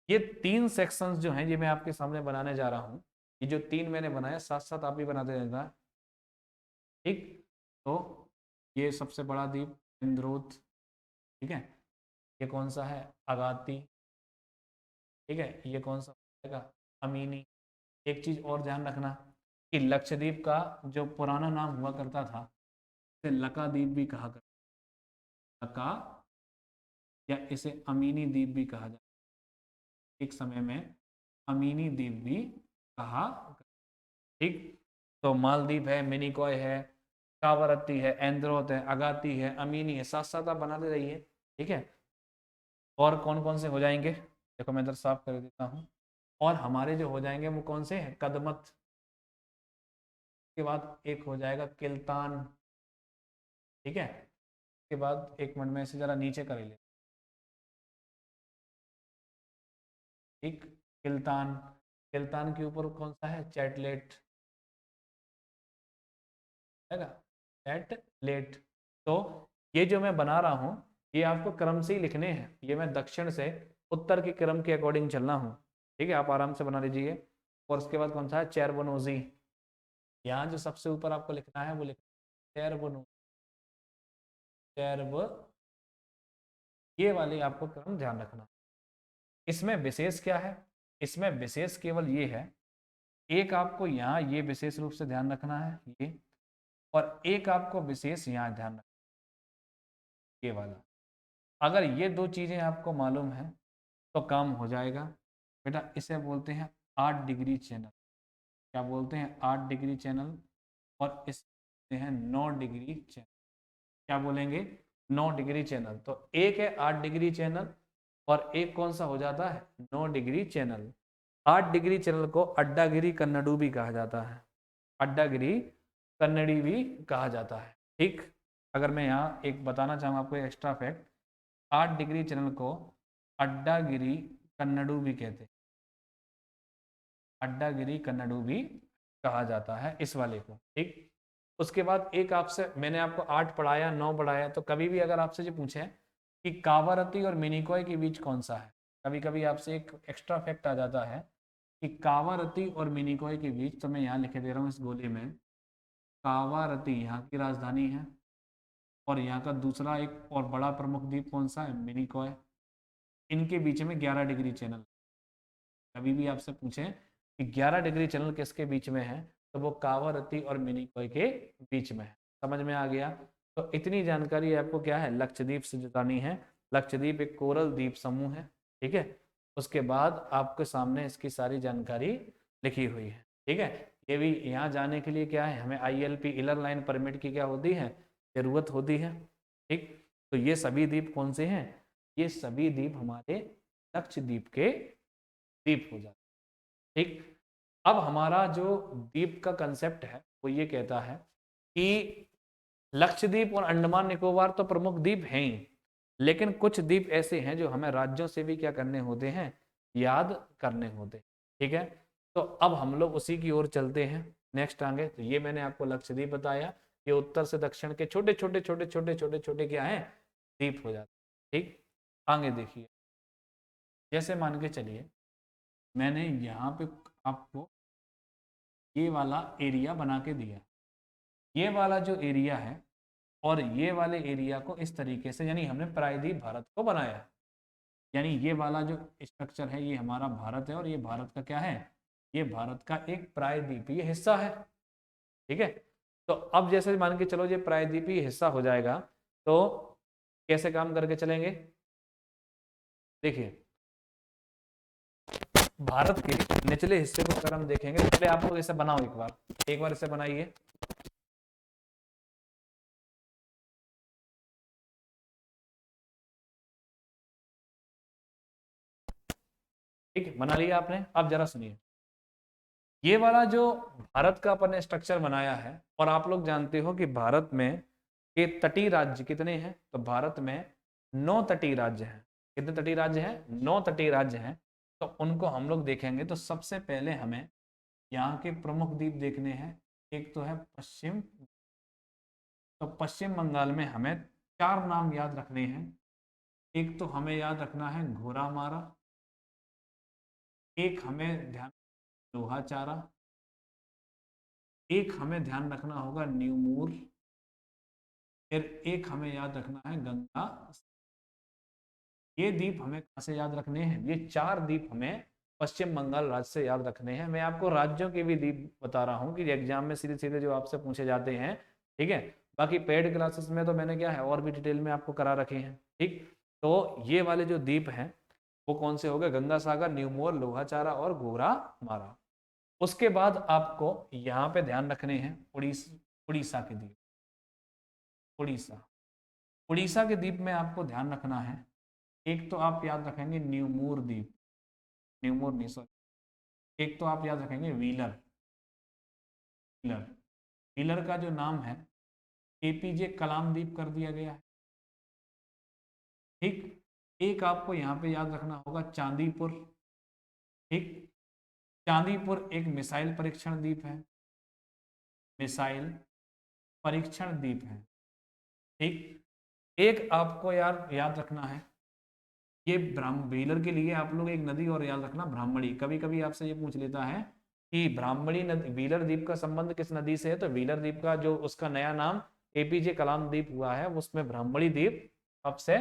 ये 3 सेक्शंस जो हैं ये मैं आपके सामने बनाने जा रहा हूँ। ये जो 3 मैंने बनाया, साथ साथ आप भी बनाते रहना। ठीक, तो ये सबसे बड़ा द्वीप इंद्रोथ। ठीक है, ये कौन सा है? अगाती। ठीक है, ये कौन सा होगा? अमीनी। एक चीज और ध्यान रखना कि लक्षद्वीप का जो पुराना नाम हुआ करता था, इसे लकाद्वीप भी कहा करता, लका, या इसे अमीनी द्वीप भी कहा जाता, एक समय में अमीनी द्वीप भी कहा। ठीक, तो मालदीव है, मिनिकॉय है, कावरत्ती है, एंद्रोथ है, अगाती है, अमीनी है, साथ साथ आप बनाते रहिए, ठीक है। और कौन कौन से हो जाएंगे, देखो मैं इधर साफ कर देता हूँ। और हमारे जो हो जाएंगे वो कौन से हैं, कदमत के बाद एक हो जाएगा किल्तान, ठीक है। उसके बाद एक मिनट में इसे जरा नीचे कर ले, ठीक। किल्तान, किल्तान के ऊपर कौन सा है, चैटलेट है, चैटलेट। तो ये जो मैं बना रहा हूँ ये आपको क्रम से ही लिखने हैं, ये मैं दक्षिण से उत्तर के क्रम के अकॉर्डिंग चलना हूँ, ठीक है। आप आराम से बना लीजिए। और उसके बाद कौन सा है, चेरबनोजी, यहाँ जो सबसे ऊपर आपको लिखना है वो लिखना है चेरबनो, चेरब, ये वाली आपको क्रम ध्यान रखना। इसमें विशेष क्या है, इसमें विशेष केवल ये है, एक आपको यहाँ ये विशेष रूप से ध्यान रखना है ये, और एक आपको विशेष यहाँ ध्यान रखना ये वाला। अगर ये दो चीजें आपको मालूम है तो काम हो जाएगा बेटा। इसे बोलते हैं 8 डिग्री चैनल, क्या बोलते हैं, 8 डिग्री चैनल। और इसे बोलते हैं 9 डिग्री चैनल, क्या बोलेंगे, 9 डिग्री चैनल। तो एक है 8 डिग्री चैनल और एक कौन सा हो जाता है, 9 डिग्री चैनल। 8 डिग्री चैनल को अड्डागिरी कन्नडू भी कहा जाता है, अड्डागिरी कन्नड़ी भी कहा जाता है, ठीक। अगर मैं यहाँ एक बताना चाहूँ आपको एक्स्ट्रा फैक्ट, 8 डिग्री चैनल को अड्डागिरी कन्नडू भी कहते हैं, अड्डागिरी कन्नडू भी कहा जाता है इस वाले को, ठीक। उसके बाद एक आपसे मैंने आपको 8 पढ़ाया 9 पढ़ाया, तो कभी भी अगर आपसे जो पूछे कि कावारती और मिनिकॉय के बीच कौन सा है, कभी कभी आपसे एक एक्स्ट्रा फैक्ट आ जाता है कि कावारती और मिनिकॉय के बीच, तो मैं यहाँ लिखे दे रहा हूँ इस गोले में, कावारती यहाँ की राजधानी है और यहाँ का दूसरा एक और बड़ा प्रमुख द्वीप कौन सा है, मिनिकॉय। इनके बीच में 11 डिग्री चैनल। कभी भी आपसे पूछें कि 11 डिग्री चैनल किसके बीच में है, तो वो कावारती और मिनिकॉय के बीच में है। समझ में आ गया। तो इतनी जानकारी आपको क्या है, लक्षद्वीप से जुटानी है। लक्षद्वीप एक कोरल द्वीप समूह है, ठीक है। उसके बाद आपके सामने इसकी सारी जानकारी लिखी हुई है, ठीक है। ये भी यहाँ जाने के लिए क्या है, हमें ILP इनर लाइन परमिट की क्या होती है, जरूरत होती है, ठीक। तो ये सभी द्वीप कौन से हैं, ये सभी द्वीप हमारे लक्षद्वीप के द्वीप हो जाते, ठीक। अब हमारा जो द्वीप का कंसेप्ट है वो ये कहता है कि लक्षद्वीप और अंडमान निकोबार तो प्रमुख द्वीप हैं ही, लेकिन कुछ द्वीप ऐसे हैं जो हमें राज्यों से भी क्या करने होते हैं, याद करने होते हैं, ठीक है। तो अब हम लोग उसी की ओर चलते हैं, नेक्स्ट आगे। तो ये मैंने आपको लक्षद्वीप बताया, ये उत्तर से दक्षिण के छोटे छोटे छोटे छोटे छोटे छोटे क्या है, द्वीप हो जाते, ठीक। आगे देखिए, जैसे मान के चलिए मैंने यहाँ पे आपको ये वाला एरिया बना के दिया, ये वाला जो एरिया है और ये वाले एरिया को इस तरीके से, यानी हमने प्रायद्वीप भारत को बनाया है, यानी ये वाला जो स्ट्रक्चर है ये हमारा भारत है और ये भारत का क्या है, ये भारत का एक प्रायद्वीपीय हिस्सा है, ठीक है। तो अब जैसे मान के चलो ये प्रायद्वीपीय हिस्सा हो जाएगा, तो कैसे काम करके चलेंगे, देखिए भारत के निचले हिस्से को अगर हम देखेंगे, पहले आप लोग इसे बनाओ, एक बार इसे बनाइए। ठीक है, बना लिया आपने। अब जरा सुनिए, ये वाला जो भारत का अपन ने स्ट्रक्चर बनाया है, और आप लोग जानते हो कि भारत में के तटीय राज्य कितने हैं, तो भारत में 9 तटीय राज्य हैं। कितने तटीय राज्य हैं, 9 तटीय राज्य हैं। तो उनको हम लोग देखेंगे, तो सबसे पहले हमें यहाँ के प्रमुख द्वीप देखने हैं। एक तो है पश्चिम, तो पश्चिम बंगाल में हमें 4 नाम याद रखने हैं। एक तो हमें याद रखना है घोरामारा, एक हमें ध्यान लोहाचारा, एक हमें ध्यान रखना होगा न्यूमूर, फिर एक हमें याद रखना है गंगा। ये द्वीप हमें कहाँ से याद रखने हैं, ये 4 द्वीप हमें पश्चिम बंगाल राज्य से याद रखने हैं। मैं आपको राज्यों के भी द्वीप बता रहा हूँ कि एग्जाम में सीधे सीधे जो आपसे पूछे जाते हैं, ठीक है। बाकी पेड क्लासेस में तो मैंने क्या है और भी डिटेल में आपको करा रखे हैं, ठीक। तो ये वाले जो द्वीप हैं वो कौन से हो गए, गंगा सागर, न्यूमोर, लोहाचारा और घोरामारा। उसके बाद आपको यहाँ पे ध्यान रखने हैं उड़ीसा के द्वीप, उड़ीसा। उड़ीसा के द्वीप में आपको ध्यान रखना है, एक तो आप याद रखेंगे न्यूमूर द्वीप, न्यूमूर नहीं सॉरी, एक तो आप याद रखेंगे व्हीलर, व्हीलर, व्हीलर का जो नाम है एपीजे कलाम द्वीप कर दिया गया है। ठीक, एक आपको यहाँ पे याद रखना होगा चांदीपुर। ठीक, चांदीपुर एक मिसाइल परीक्षण द्वीप है, मिसाइल परीक्षण द्वीप है। ठीक, एक आपको यार याद रखना है, ये व्हीलर के लिए आप लोग एक नदी और याद रखना ब्राह्मणी। कभी कभी आपसे ये पूछ लेता है कि ब्राह्मणी नदी व्हीलर द्वीप का संबंध किस नदी से है, तो व्हीलर द्वीप का जो उसका नया नाम एपीजे कलाम द्वीप हुआ है उसमें ब्राह्मणी द्वीप आपसे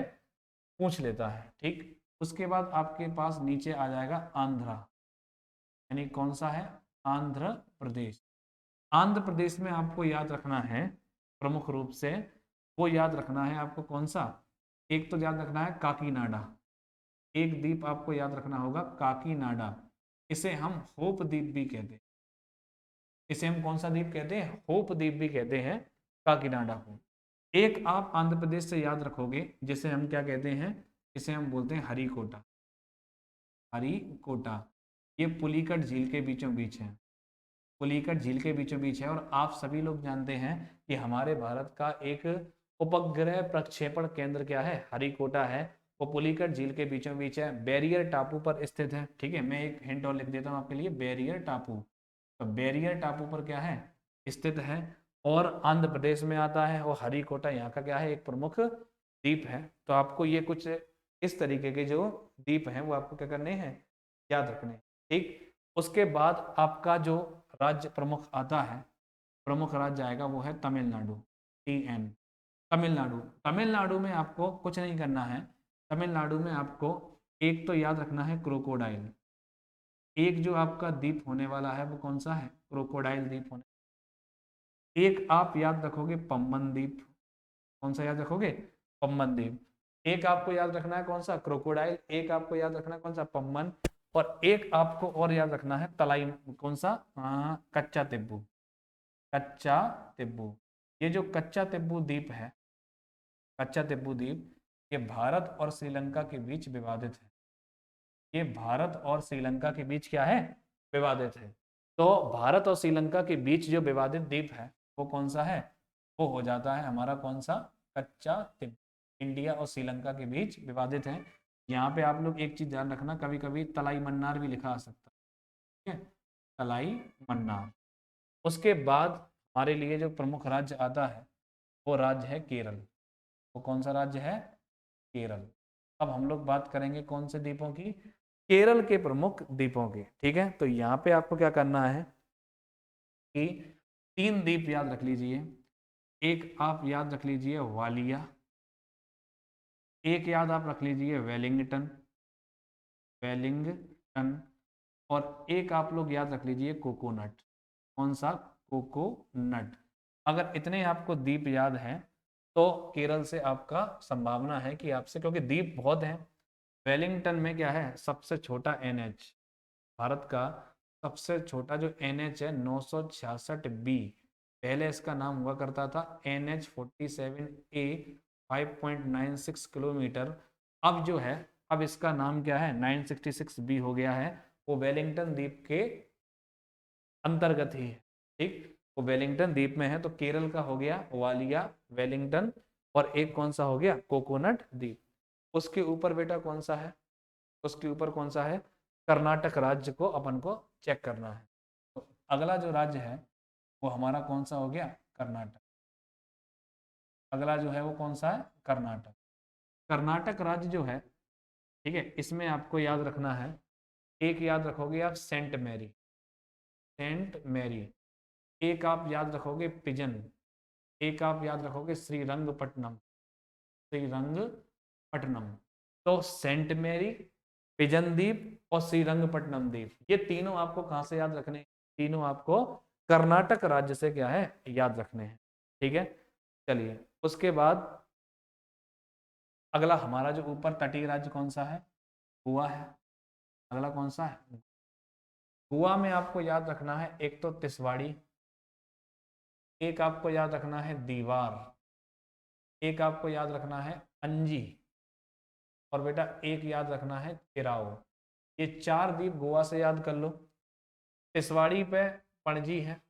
पूछ लेता है। ठीक, उसके बाद आपके पास नीचे आ जाएगा आंध्रा, यानी कौन सा है, आंध्र प्रदेश। आंध्र प्रदेश में आपको याद रखना है प्रमुख रूप से, वो याद रखना है आपको कौन सा, एक तो याद रखना है काकीनाडा, एक द्वीप आपको याद रखना होगा काकीनाडा, इसे हम होप द्वीप भी कहते हैं, इसे हम कौन सा द्वीप कहते हैं, होप द्वीप भी कहते हैं काकीनाडा को। एक आप आंध्र प्रदेश से याद रखोगे जिसे हम क्या कहते हैं, इसे हम बोलते हैं हरिकोटा, हरिकोटा, ये पुलिकट झील के बीचों बीच है, पुलिकट झील के बीचों बीच है। और आप सभी लोग जानते हैं कि हमारे भारत का एक उपग्रह प्रक्षेपण केंद्र क्या है, हरिकोटा है, वो पुलिकट झील के बीचों बीच है, बैरियर टापू पर स्थित है। ठीक है, मैं एक हिंट और लिख देता हूँ आपके लिए, बैरियर टापू, तो बैरियर टापू पर क्या है, स्थित है, और आंध्र प्रदेश में आता है, और हरिकोटा यहाँ का क्या है, एक प्रमुख द्वीप है। तो आपको ये कुछ इस तरीके के जो द्वीप हैं वो आपको क्या करने हैं, याद रखने। ठीक, उसके बाद आपका जो राज्य प्रमुख आता है, प्रमुख राज्य आएगा वो है तमिलनाडु, TN, तमिलनाडु। तमिलनाडु में आपको कुछ नहीं करना है, तमिलनाडु में आपको एक तो याद रखना है क्रोकोडाइल, एक जो आपका द्वीप होने वाला है वो कौन सा है, क्रोकोडाइल द्वीप होने, एक आप याद रखोगे पम्बन द्वीप, कौन सा याद रखोगे, पम्बन द्वीप, एक आपको याद रखना है कौन सा, क्रोकोडाइल, एक आपको याद रखना है कौन सा, पम्बन, और एक आपको और याद रखना है तलाई, कौन सा, कच्चा तिब्बू, कच्चा तिब्बू। ये जो कच्चा तिब्बू द्वीप है, कच्चा तिब्बू द्वीप, ये भारत और श्रीलंका के बीच विवादित है, ये भारत और श्रीलंका के बीच क्या है, विवादित है। तो भारत और श्रीलंका के बीच जो विवादित द्वीप है वो कौन सा है, वो हो जाता है हमारा कौन सा, कच्चा तिब्बत। इंडिया और श्रीलंका के बीच विवादित है। यहाँ पे आप लोग एक चीज ध्यान रखना, कभी कभी तलाई मन्नार भी लिखा आ सकता है, ठीक है, तलाई मन्नार। उसके बाद हमारे लिए जो प्रमुख राज्य आता है वो राज्य है केरल, वो कौन सा राज्य है, केरल। अब हम लोग बात करेंगे कौन से द्वीपों की, केरल के प्रमुख द्वीपों की। ठीक है, तो यहाँ पे आपको क्या करना है कि 3 द्वीप याद रख लीजिए, एक आप याद रख लीजिए वालिया, एक याद आप रख लीजिए वेलिंगटन, वेलिंगटन, और एक आप लोग याद रख लीजिए कोकोनट, कौन सा, कोकोनट। अगर इतने आपको द्वीप याद हैं तो केरल से आपका संभावना है कि आपसे, क्योंकि द्वीप बहुत हैं। वेलिंगटन में क्या है, सबसे छोटा NH, भारत का सबसे छोटा जो NH है 966B, पहले इसका नाम हुआ करता था NH47A, 5.96 किलोमीटर। अब जो है, अब इसका नाम क्या है, 966B हो गया है। वो वेलिंगटन द्वीप के अंतर्गत ही है। ठीक, वो वेलिंगटन द्वीप में है। तो केरल का हो गया वालिया, वेलिंगटन, और एक कौन सा हो गया, कोकोनट द्वीप। उसके ऊपर बेटा कौन सा है, उसके ऊपर कौन सा है, कर्नाटक राज्य को अपन को चेक करना है। तो अगला जो राज्य है वो हमारा कौन सा हो गया, कर्नाटक। अगला जो है वो कौन सा है, कर्नाटक। कर्नाटक राज्य जो है, ठीक है, इसमें आपको याद रखना है, एक याद रखोगे आप सेंट मैरी, सेंट मैरी, एक आप याद रखोगे पिजन, एक आप याद रखोगे श्रीरंगपट्टनम, श्रीरंगपट्टनम। तो सेंट मैरी, पिजन द्वीप और श्रीरंगपट्टनम द्वीप, ये तीनों आपको कहां से याद रखने हैं, तीनों आपको कर्नाटक राज्य से क्या है, याद रखने हैं। ठीक है, चलिए उसके बाद अगला हमारा जो ऊपर तटीय राज्य कौन सा है, गोवा है। अगला कौन सा है, गोवा में आपको याद रखना है एक तो तिसवाड़ी, एक आपको याद रखना है दीवार, एक आपको याद रखना है अंजी, और बेटा एक याद रखना है चिराओ। ये 4 द्वीप गोवा से याद कर लो। तिसवाड़ी पे पणजी है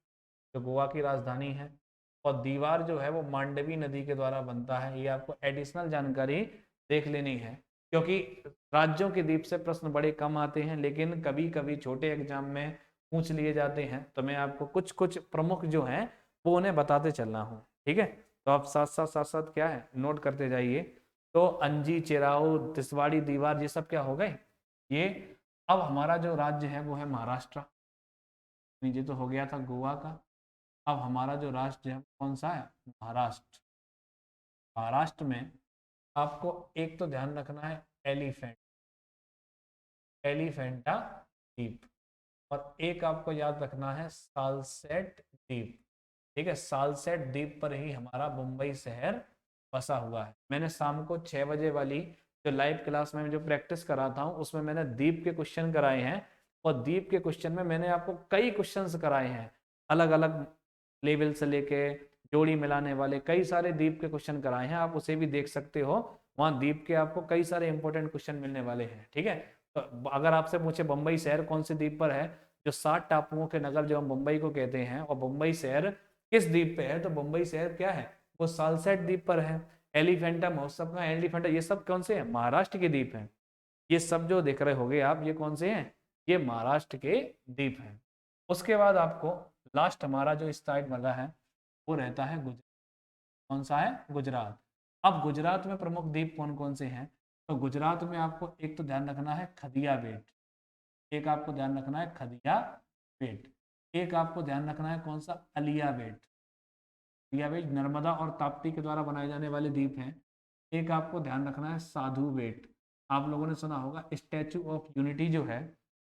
जो गोवा की राजधानी है, और दीवार जो है वो मांडवी नदी के द्वारा बनता है। ये आपको एडिशनल जानकारी देख लेनी है, क्योंकि राज्यों के द्वीप से प्रश्न बड़े कम आते हैं, लेकिन कभी कभी छोटे एग्जाम में पूछ लिए जाते हैं। तो मैं आपको कुछ कुछ प्रमुख जो हैं वो उन्हें बताते चलना हूँ, ठीक है। तो आप साथ साथ क्या है नोट करते जाइए। तो अंजी, चिराओ, तिसवाड़ी, दीवार, ये सब क्या हो गए ये। अब हमारा जो राज्य है वो है महाराष्ट्र, नीचे तो हो गया था गोवा का। अब हमारा जो राष्ट्र है कौन सा है, महाराष्ट्र। महाराष्ट्र में आपको एक तो ध्यान रखना है एलिफेंट, एलिफेंटा द्वीप, और एक आपको याद रखना है सालसेट द्वीप, ठीक है। सालसेट द्वीप पर ही हमारा मुंबई शहर बसा हुआ है। मैंने शाम को 6 बजे वाली जो लाइव क्लास में जो प्रैक्टिस कराता हूँ उसमें मैंने द्वीप के क्वेश्चन कराए हैं, और द्वीप के क्वेश्चन में मैंने आपको कई क्वेश्चंस कराए हैं, अलग अलग लेवल से लेके जोड़ी मिलाने वाले कई सारे द्वीप के क्वेश्चन कराए हैं। आप उसे भी देख सकते हो, वहाँ द्वीप के आपको कई सारे इंपॉर्टेंट क्वेश्चन मिलने वाले हैं, ठीक है। तो अगर आपसे पूछे बम्बई शहर कौन से द्वीप पर है, जो 7 टापुओं के नगर जो हम मुंबई को कहते हैं, और मुंबई शहर किस द्वीप पे है, तो मुंबई शहर क्या है वो सालसेट द्वीप पर है। एलिफेंटा महोत्सव का एलिफेंटा, ये सब कौन से हैं, महाराष्ट्र के द्वीप हैं। ये सब जो देख रहे होगे आप, ये कौन से हैं, ये महाराष्ट्र के द्वीप हैं। उसके बाद आपको लास्ट हमारा जो स्टाइल वाला है वो रहता है गुजरात। कौन सा है, गुजरात। अब गुजरात में प्रमुख द्वीप कौन कौन से हैं, तो गुजरात में आपको एक तो ध्यान रखना है खदिया बेट, एक आपको ध्यान रखना है खदिया बेट, एक आपको ध्यान रखना है कौन सा, अलिया बेट। अलिया बेट नर्मदा और ताप्ती के द्वारा बनाए जाने वाले द्वीप हैं। एक आपको ध्यान रखना है साधु बेट। आप लोगों ने सुना होगा स्टैचू ऑफ यूनिटी जो है,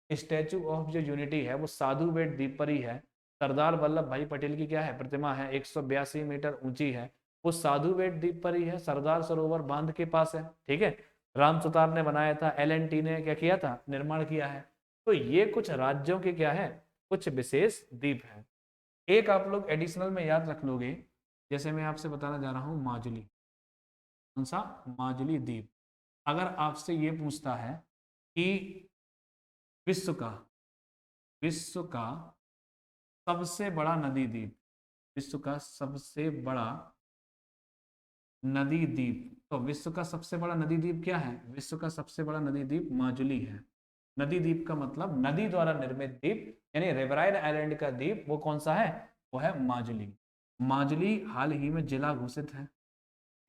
स्टैचू ऑफ जो यूनिटी है वो साधु बेट द्वीप पर ही है। सरदार वल्लभ भाई पटेल की क्या है, प्रतिमा है, 182 मीटर ऊंची है, वो साधु बेट द्वीप पर ही है, सरदार सरोवर बांध के पास है, ठीक है। राम सुतार ने बनाया था, LNT ने क्या किया था, निर्माण किया है। तो ये कुछ राज्यों के क्या है, कुछ विशेष द्वीप है। एक आप लोग एडिशनल में याद रख लोगे, जैसे मैं आपसे बताना जा रहा हूँ माजुली। कौन सा, माजुली द्वीप। अगर आपसे ये पूछता है कि विश्व का विश्व का सबसे बड़ा नदी द्वीप, विश्व का सबसे बड़ा नदी द्वीप, तो विश्व का सबसे बड़ा नदी द्वीप क्या है, विश्व का सबसे बड़ा नदी द्वीप माजुली है। नदी द्वीप का मतलब नदी द्वारा निर्मित द्वीप, यानी रिवराइन आइलैंड का द्वीप वो कौन सा है, वो है माजुली। माजुली हाल ही में जिला घोषित है।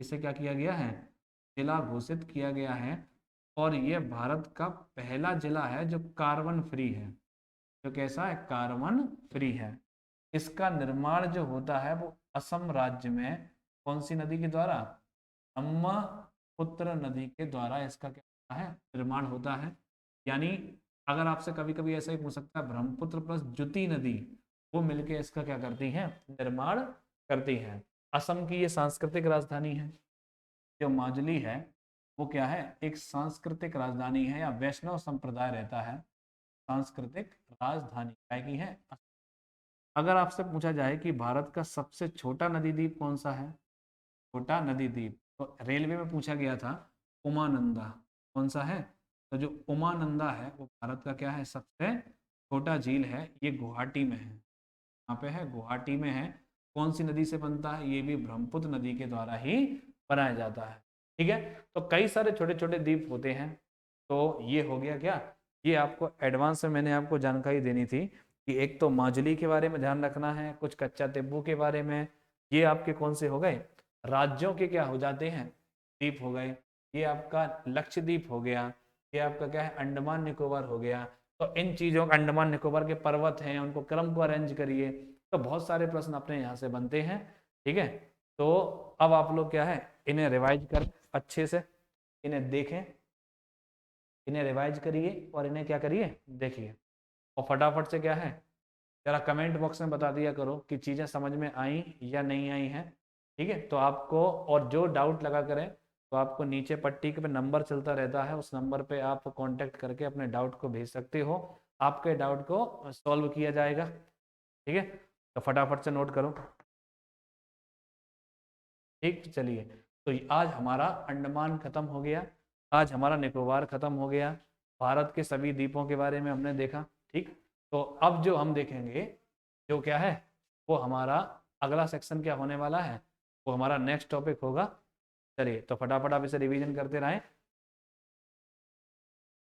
इसे क्या किया गया है, जिला घोषित किया गया है, और ये भारत का पहला जिला है जो कार्बन फ्री है। जो कैसा है, कार्बन फ्री है। इसका निर्माण जो होता है वो असम राज्य में कौन सी नदी के द्वारा, ब्रह्मपुत्र नदी के द्वारा इसका क्या होता है, निर्माण होता है। यानी अगर आपसे कभी कभी ऐसा ही पूछ सकता है ब्रह्मपुत्र प्लस जुती नदी, वो मिलके इसका क्या करती हैं, निर्माण करती हैं। असम की ये सांस्कृतिक राजधानी है। जो माजुली है वो क्या है, एक सांस्कृतिक राजधानी है, या वैष्णव संप्रदाय रहता है, सांस्कृतिक राजधानी काय की है। अगर आपसे पूछा जाए कि भारत का सबसे छोटा नदी द्वीप कौन सा है, छोटा नदी द्वीप, तो रेलवे में पूछा गया था उमानंदा। कौन सा है, तो जो उमानंदा है वो भारत का क्या है, सबसे छोटा झील है। ये गुवाहाटी में है, यहाँ पे है गुवाहाटी में है। कौन सी नदी से बनता है, ये भी ब्रह्मपुत्र नदी के द्वारा ही बनाया जाता है, ठीक है। तो कई सारे छोटे छोटे द्वीप होते हैं। तो ये हो गया क्या, ये आपको एडवांस में मैंने आपको जानकारी देनी थी कि एक तो माजुली के बारे में ध्यान रखना है, कुछ कच्चा तिब्बू के बारे में। ये आपके कौन से हो गए, राज्यों के क्या हो जाते हैं, द्वीप हो गए। ये आपका लक्षद्वीप हो गया, ये आपका क्या है, अंडमान निकोबार हो गया। तो इन चीजों, अंडमान निकोबार के पर्वत हैं उनको क्रम को अरेंज करिए, तो बहुत सारे प्रश्न अपने यहाँ से बनते हैं, ठीक है। तो अब आप लोग क्या है, इन्हें रिवाइज कर अच्छे से, इन्हें देखें, इन्हें रिवाइज करिए और इन्हें क्या करिए, देखिए, और फटाफट से क्या है, जरा कमेंट बॉक्स में बता दिया करो कि चीज़ें समझ में आई या नहीं आई हैं, ठीक है। तो आपको और जो डाउट लगा करें तो आपको नीचे पट्टी पे नंबर चलता रहता है, उस नंबर पे आप कांटेक्ट करके अपने डाउट को भेज सकते हो, आपके डाउट को सॉल्व किया जाएगा, ठीक है। तो फटाफट से नोट करो, ठीक, चलिए। तो आज हमारा अंडमान खत्म हो गया, आज हमारा निकोबार खत्म हो गया, भारत के सभी द्वीपों के बारे में हमने देखा। ठीक, तो अब जो हम देखेंगे जो क्या है, वो हमारा अगला सेक्शन क्या होने वाला है, वो हमारा नेक्स्ट टॉपिक होगा। चलिए तो फटाफट आप इसे रिवीजन करते रहें।